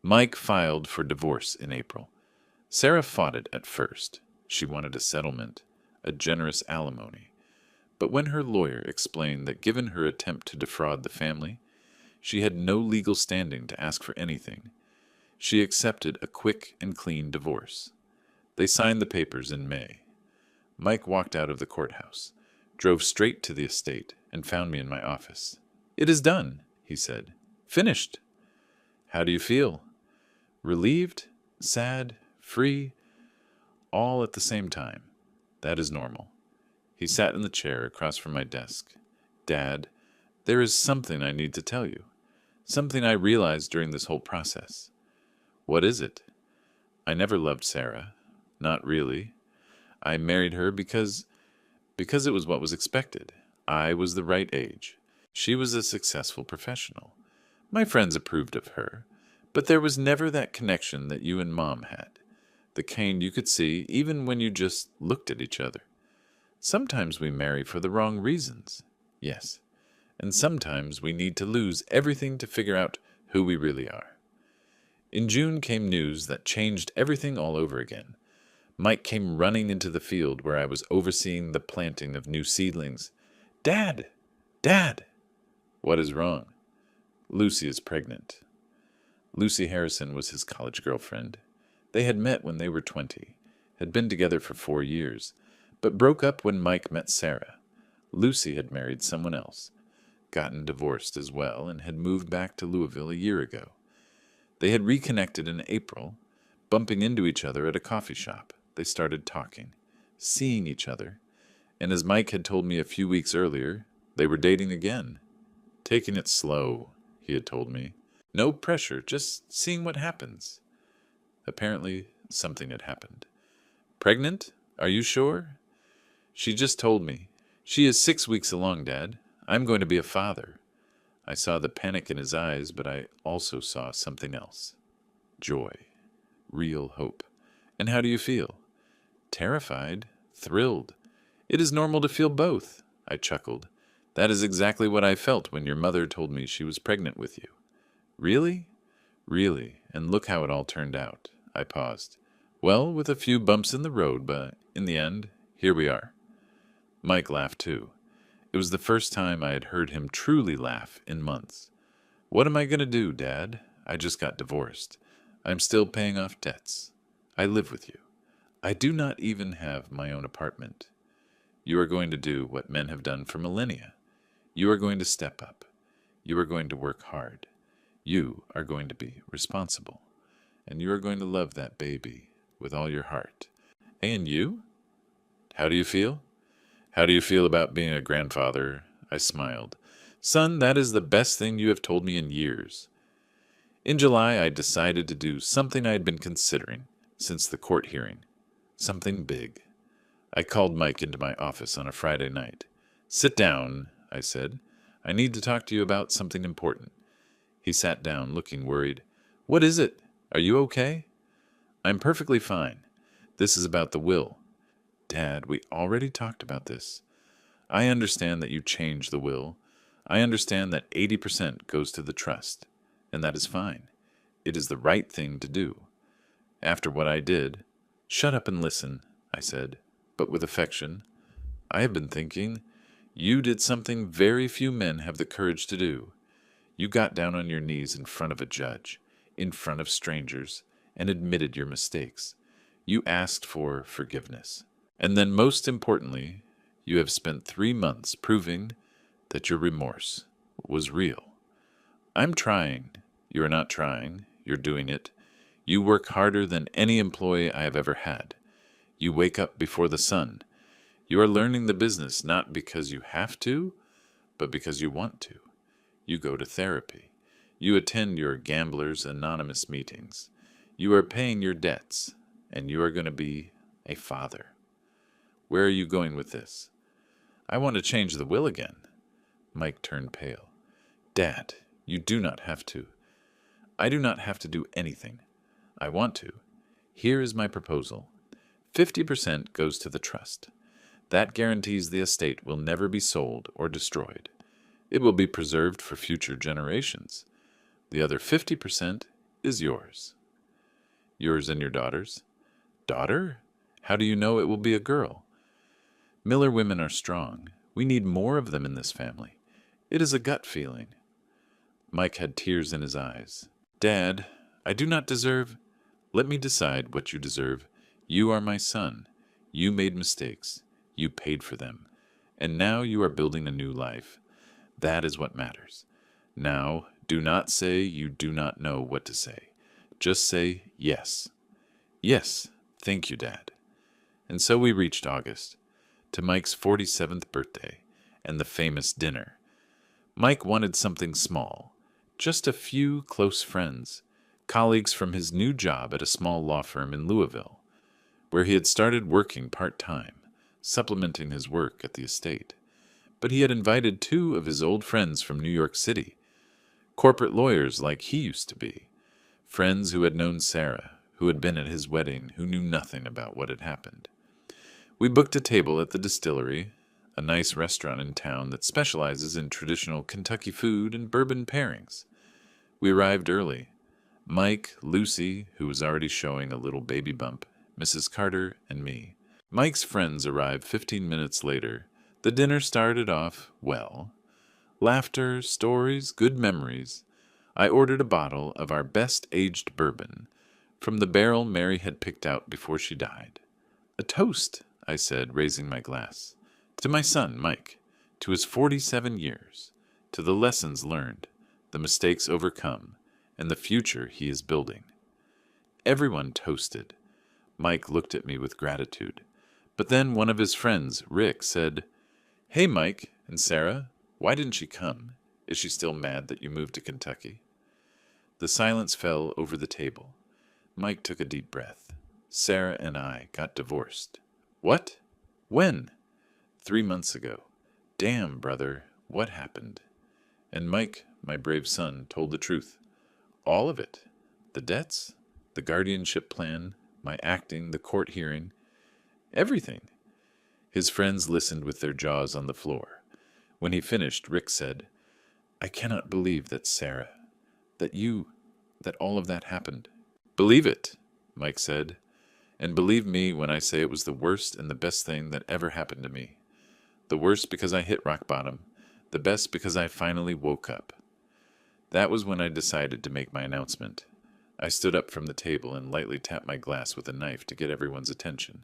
Mike filed for divorce in April. Sarah fought it at first. She wanted a settlement, a generous alimony. But when her lawyer explained that given her attempt to defraud the family, she had no legal standing to ask for anything, she accepted a quick and clean divorce. They signed the papers in May. Mike walked out of the courthouse, drove straight to the estate, and found me in my office. "It is done," he said. "Finished." "How do you feel?" "Relieved, sad, free, all at the same time. That is normal." He sat in the chair across from my desk. "Dad, there is something I need to tell you. Something I realized during this whole process." "What is it?" "I never loved Sarah. Not really. I married her because it was what was expected. I was the right age. She was a successful professional. My friends approved of her. But there was never that connection that you and Mom had. The kind you could see even when you just looked at each other. Sometimes we marry for the wrong reasons. Yes. And sometimes we need to lose everything to figure out who we really are." In June came news that changed everything all over again. Mike came running into the field where I was overseeing the planting of new seedlings. "Dad! Dad!" "What is wrong?" "Lucy is pregnant." Lucy Harrison was his college girlfriend. They had met when they were 20, had been together for 4 years, but broke up when Mike met Sarah. Lucy had married someone else, gotten divorced as well, and had moved back to Louisville a year ago. They had reconnected in April, bumping into each other at a coffee shop. They started talking, seeing each other, and as Mike had told me a few weeks earlier, they were dating again. "Taking it slow," he had told me. "No pressure, just seeing what happens." Apparently, something had happened. "Pregnant? Are you sure?" "She just told me. She is 6 weeks along, Dad. I'm going to be a father." I saw the panic in his eyes, but I also saw something else. Joy. Real hope. "And how do you feel?" "Terrified. Thrilled. It is normal to feel both." I chuckled. "That is exactly what I felt when your mother told me she was pregnant with you." "Really?" "Really. And look how it all turned out." I paused. "Well, with a few bumps in the road, but in the end, here we are." Mike laughed too. It was the first time I had heard him truly laugh in months. "What am I going to do, Dad? I just got divorced. I'm still paying off debts. I live with you. I do not even have my own apartment. You are going to do what men have done for millennia. You are going to step up. You are going to work hard. You are going to be responsible. And you are going to love that baby with all your heart. And you? How do you feel? How do you feel about being a grandfather?" I smiled. "Son, that is the best thing you have told me in years." In July, I decided to do something I had been considering since the court hearing. Something big. I called Mike into my office on a Friday night. "Sit down," I said. "I need to talk to you about something important." He sat down, looking worried. "What is it? Are you okay?" "I'm perfectly fine. This is about the will." "Dad, we already talked about this. I understand that you changed the will. I understand that 80% goes to the trust, and that is fine. It is the right thing to do. After what I did—" "Shut up and listen," I said, but with affection. "I have been thinking. You did something very few men have the courage to do. You got down on your knees in front of a judge, in front of strangers, and admitted your mistakes. You asked for forgiveness. And then, most importantly, you have spent 3 months proving that your remorse was real. I'm trying. You are not trying. You're doing it. You work harder than any employee I have ever had. You wake up before the sun. You are learning the business not because you have to, but because you want to. You go to therapy. You attend your Gamblers Anonymous meetings. You are paying your debts, and you are going to be a father. Where are you going with this?" "I want to change the will again." Mike turned pale. "Dad, you do not have to." "I do not have to do anything. I want to. Here is my proposal. 50% goes to the trust. That guarantees the estate will never be sold or destroyed. It will be preserved for future generations. The other 50% is yours. Yours and your daughter's. Daughter? How do you know it will be a girl? Miller women are strong. We need more of them in this family. It is a gut feeling. Mike had tears in his eyes. Dad, I do not deserve... Let me decide what you deserve. You are my son. You made mistakes. You paid for them. And now you are building a new life. That is what matters. Now, do not say you do not know what to say. Just say yes. Yes, thank you, Dad. And so we reached August, to Mike's 47th birthday, and the famous dinner. Mike wanted something small, just a few close friends, colleagues from his new job at a small law firm in Louisville, where he had started working part-time, supplementing his work at the estate. But he had invited 2 of his old friends from New York City, corporate lawyers like he used to be, friends who had known Sarah, who had been at his wedding, who knew nothing about what had happened. We booked a table at the Distillery, a nice restaurant in town that specializes in traditional Kentucky food and bourbon pairings. We arrived early. Mike, Lucy, who was already showing a little baby bump, Mrs. Carter, and me. Mike's friends arrived 15 minutes later. The dinner started off well. Laughter, stories, good memories. I ordered a bottle of our best aged bourbon from the barrel Mary had picked out before she died. A toast, I said, raising my glass. To my son, Mike, to his 47 years, to the lessons learned, the mistakes overcome, and the future he is building. Everyone toasted. Mike looked at me with gratitude. But then one of his friends, Rick, said, "Hey, Mike and Sarah, why didn't she come? Is she still mad that you moved to Kentucky?" The silence fell over the table. Mike took a deep breath. Sarah and I got divorced. What? When? 3 months ago. Damn, brother, what happened? And Mike, my brave son, told the truth. All of it. The debts, the guardianship plan, my acting, the court hearing, everything. His friends listened with their jaws on the floor. When he finished, Rick said, "I cannot believe that Sarah, that all of that happened." "Believe it," Mike said, "and believe me when I say it was the worst and the best thing that ever happened to me. The worst because I hit rock bottom, the best because I finally woke up." That was when I decided to make my announcement. I stood up from the table and lightly tapped my glass with a knife to get everyone's attention.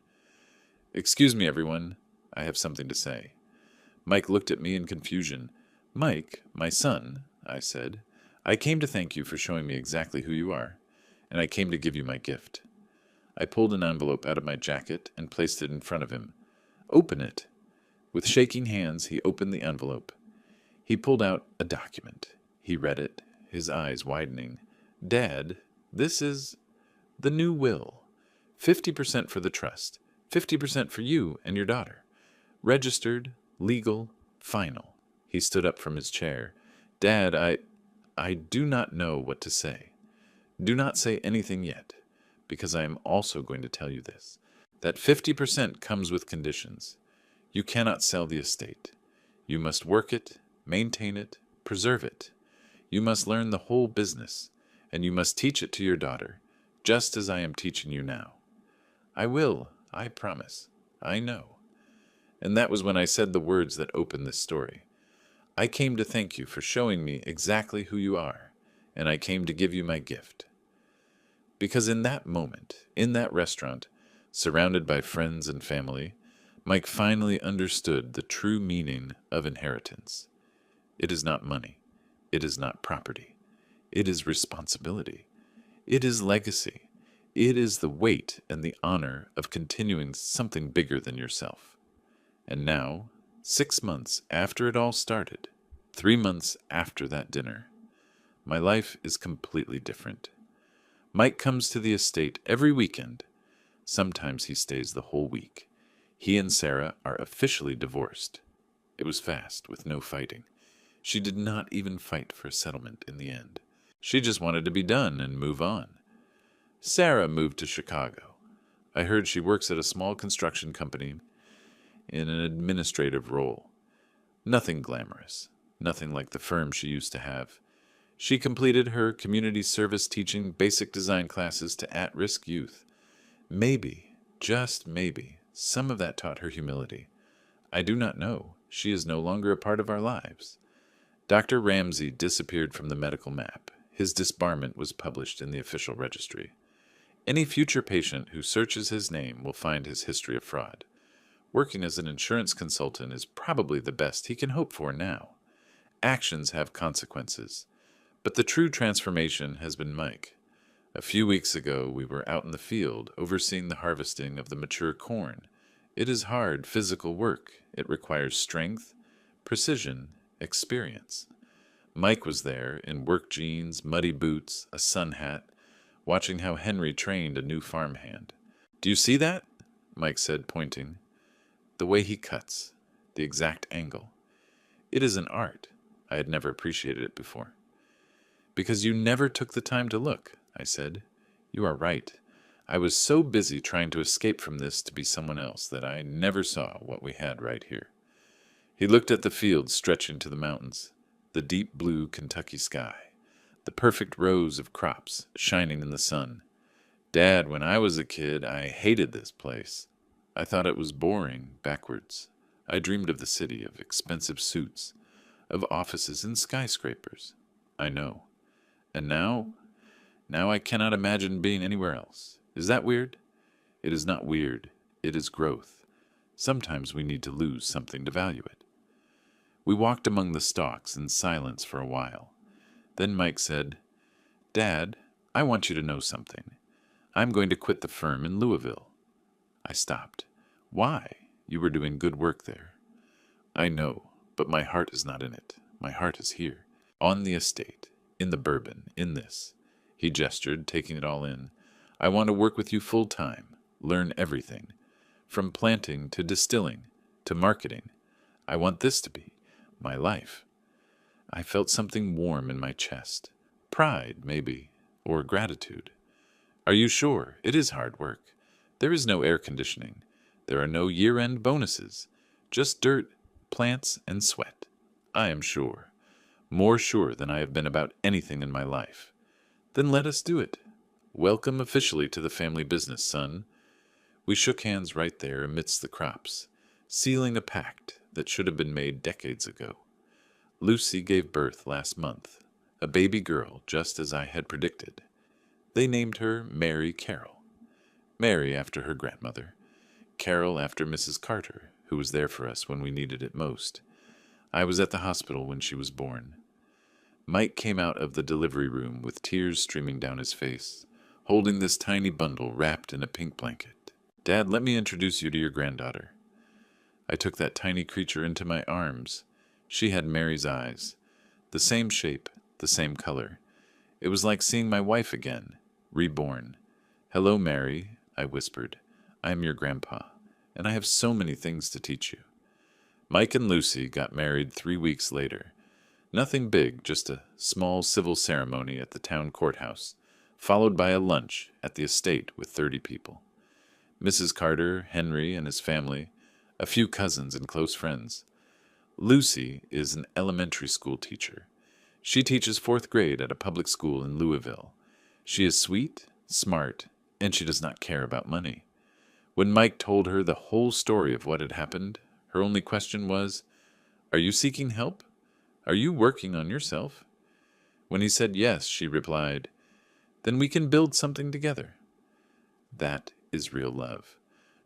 "Excuse me, everyone. I have something to say." Mike looked at me in confusion. "Mike, my son," I said, "I came to thank you for showing me exactly who you are, and I came to give you my gift." I pulled an envelope out of my jacket and placed it in front of him. "Open it." With shaking hands, he opened the envelope. He pulled out a document. He read it, his eyes widening. "Dad, this is the new will. 50% for the trust, 50% for you and your daughter. Registered, legal, final." He stood up from his chair. "Dad, I do not know what to say. Do not say anything yet, because I am also going to tell you this. That 50% comes with conditions. You cannot sell the estate. You must work it, maintain it, preserve it. You must learn the whole business, and you must teach it to your daughter, just as I am teaching you now." "I will, I promise. I know." And that was when I said the words that opened this story. "I came to thank you for showing me exactly who you are, and I came to give you my gift." Because in that moment, in that restaurant, surrounded by friends and family, Mike finally understood the true meaning of inheritance. It is not money. It is not property. It is responsibility. It is legacy. It is the weight and the honor of continuing something bigger than yourself. And now, 6 months after it all started, 3 months after that dinner, my life is completely different. Mike comes to the estate every weekend. Sometimes he stays the whole week. He and Sarah are officially divorced. It was fast, with no fighting. She did not even fight for a settlement in the end. She just wanted to be done and move on. Sarah moved to Chicago. I heard she works at a small construction company, in an administrative role. Nothing glamorous, nothing like the firm she used to have. She completed her community service teaching basic design classes to at-risk youth. Maybe, just maybe, some of that taught her humility. I do not know. She is no longer a part of our lives. Dr. Ramsey disappeared from the medical map. His disbarment was published in the official registry. Any future patient who searches his name will find his history of fraud. Working as an insurance consultant is probably the best he can hope for now. Actions have consequences. But the true transformation has been Mike. A few weeks ago, we were out in the field overseeing the harvesting of the mature corn. It is hard physical work. It requires strength, precision, experience. Mike was there in work jeans, muddy boots, a sun hat, watching how Henry trained a new farmhand. "Do you see that?" Mike said, pointing. "The way he cuts, the exact angle. It is an art. I had never appreciated it before." "Because you never took the time to look," I said. "You are right. I was so busy trying to escape from this to be someone else that I never saw what we had right here." He looked at the fields stretching to the mountains, the deep blue Kentucky sky, the perfect rows of crops shining in the sun. "Dad, when I was a kid, I hated this place. I thought it was boring, backwards. I dreamed of the city, of expensive suits, of offices and skyscrapers. I know. And now I cannot imagine being anywhere else. Is that weird? It is not weird. It is growth. Sometimes we need to lose something to value it." We walked among the stalks in silence for a while. Then Mike said, "Dad, I want you to know something. I'm going to quit the firm in Louisville." I stopped. "Why? You were doing good work there." "I know, but my heart is not in it. My heart is here. On the estate. In the bourbon. In this." He gestured, taking it all in. "I want to work with you full time. Learn everything. From planting to distilling to marketing. I want this to be my life." I felt something warm in my chest. Pride, maybe, or gratitude. "Are you sure? It is hard work. There is no air conditioning. There are no year-end bonuses. Just dirt, plants, and sweat. I am sure. More sure than I have been about anything in my life." "Then let us do it. Welcome officially to the family business, son." We shook hands right there amidst the crops, sealing a pact that should have been made decades ago. Lucy gave birth last month, a baby girl just as I had predicted. They named her Mary Carroll. Mary after her grandmother, Carol after Mrs. Carter, who was there for us when we needed it most. I was at the hospital when she was born. Mike came out of the delivery room with tears streaming down his face, holding this tiny bundle wrapped in a pink blanket. "Dad, let me introduce you to your granddaughter." I took that tiny creature into my arms. She had Mary's eyes, the same shape, the same color. It was like seeing my wife again, reborn. "Hello, Mary," I whispered. "I am your grandpa, and I have so many things to teach you." Mike and Lucy got married 3 weeks later. Nothing big, just a small civil ceremony at the town courthouse, followed by a lunch at the estate with 30 people. Mrs. Carter, Henry and his family, a few cousins and close friends. Lucy is an elementary school teacher. She teaches 4th grade at a public school in Louisville. She is sweet, smart, and she does not care about money. When Mike told her the whole story of what had happened, her only question was, "Are you seeking help? Are you working on yourself?" When he said yes, she replied, "Then we can build something together." That is real love.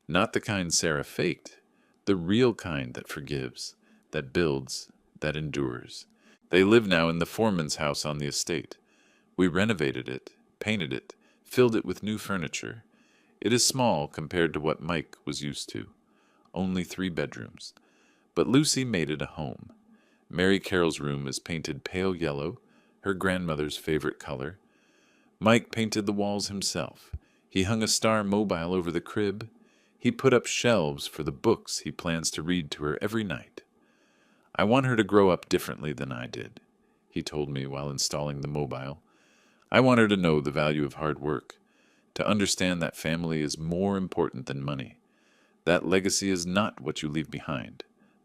Not the kind Sarah faked, the real kind that forgives, that builds, that endures. They live now in the foreman's house on the estate. We renovated it, painted it, filled it with new furniture. It is small compared to what Mike was used to. Only 3 bedrooms. But Lucy made it a home. Mary Carroll's room is painted pale yellow, her grandmother's favorite color. Mike painted the walls himself. He hung a star mobile over the crib. He put up shelves for the books he plans to read to her every night. "I want her to grow up differently than I did," he told me while installing the mobile. "I want her to know the value of hard work, to understand that family is more important than money. That legacy is not what you leave behind,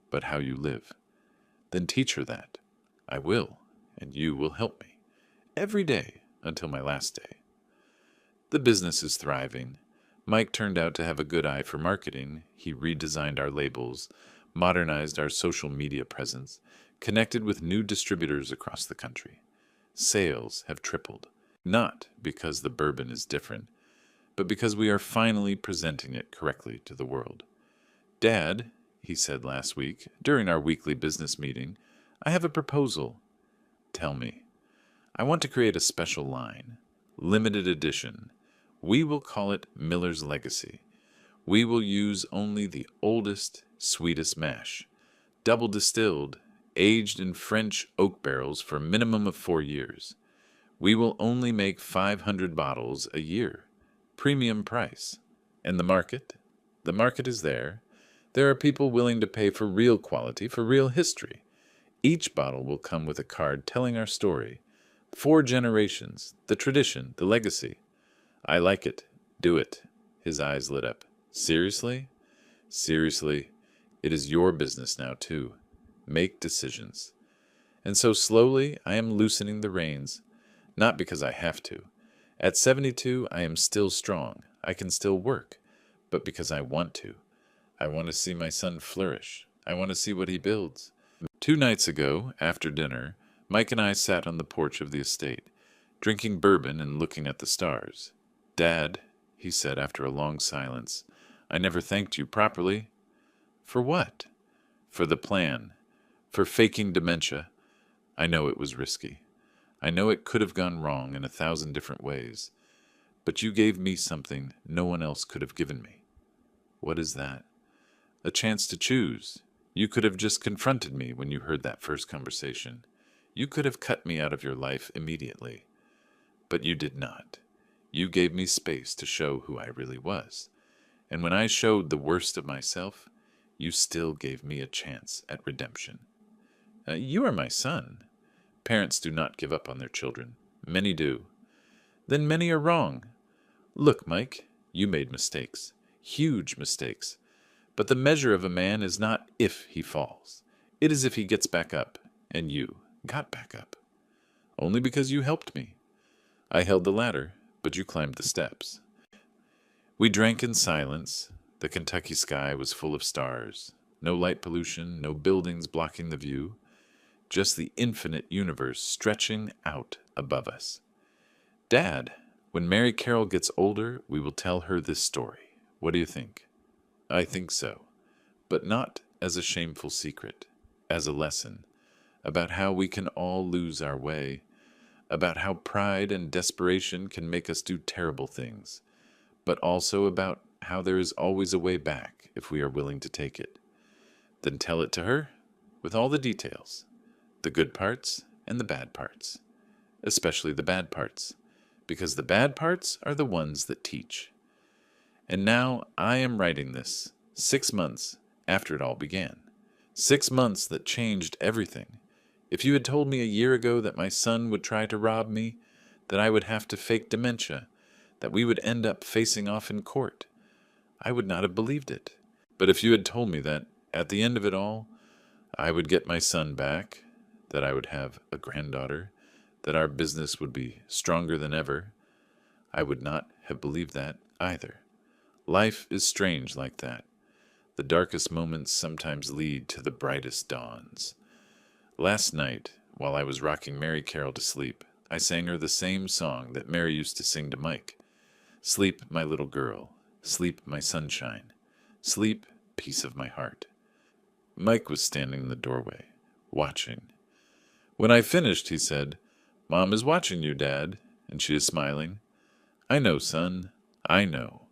but how you live. Then teach her that. I will, and you will help me. Every day until my last day. The business is thriving. Mike turned out to have a good eye for marketing. He redesigned our labels, modernized our social media presence, connected with new distributors across the country. Sales have tripled, not because the bourbon is different, but because we are finally presenting it correctly to the world. Dad, he said last week, during our weekly business meeting, I have a proposal. Tell me. I want to create a special line, limited edition. We will call it Miller's Legacy. We will use only the oldest, sweetest mash, double distilled, aged in French oak barrels for a minimum of 4 years. We will only make 500 bottles a year. Premium price. And the market? The market is there. There are people willing to pay for real quality, for real history. Each bottle will come with a card telling our story. 4 generations, the tradition, the legacy. I like it. Do it. His eyes lit up. Seriously? Seriously. It is your business now, too. Make decisions. And so slowly I am loosening the reins, not because I have to. At 72, I am still strong. I can still work, but because I want to. I want to see my son flourish. I want to see what he builds. 2 nights ago, after dinner, Mike and I sat on the porch of the estate, drinking bourbon and looking at the stars. Dad, he said after a long silence, I never thanked you properly. For what? For the plan. For faking dementia. I know it was risky. I know it could have gone wrong in 1,000 different ways. But you gave me something no one else could have given me. What is that? A chance to choose. You could have just confronted me when you heard that first conversation. You could have cut me out of your life immediately. But you did not. You gave me space to show who I really was. And when I showed the worst of myself, you still gave me a chance at redemption. You are my son. Parents do not give up on their children. Many do. Then many are wrong. Look, Mike, you made mistakes. Huge mistakes. But the measure of a man is not if he falls. It is if he gets back up. And you got back up. Only because you helped me. I held the ladder, but you climbed the steps. We drank in silence. The Kentucky sky was full of stars. No light pollution, no buildings blocking the view. Just the infinite universe stretching out above us. Dad, when Mary Carol gets older, we will tell her this story. What do you think? I think so, but not as a shameful secret, as a lesson about how we can all lose our way, about how pride and desperation can make us do terrible things, but also about how there is always a way back if we are willing to take it. Then tell it to her with all the details, the good parts and the bad parts, especially the bad parts, because the bad parts are the ones that teach. And now I am writing this 6 months after it all began. 6 months that changed everything. If you had told me a year ago that my son would try to rob me, that I would have to fake dementia, that we would end up facing off in court, I would not have believed it. But if you had told me that, at the end of it all, I would get my son back, that I would have a granddaughter, that our business would be stronger than ever, I would not have believed that either. Life is strange like that. The darkest moments sometimes lead to the brightest dawns. Last night, while I was rocking Mary Carol to sleep, I sang her the same song that Mary used to sing to Mike. Sleep, my little girl. Sleep, my sunshine. Sleep, peace of my heart. Mike was standing in the doorway, watching. When I finished, he said, Mom is watching you, Dad, and she is smiling. I know, son, I know.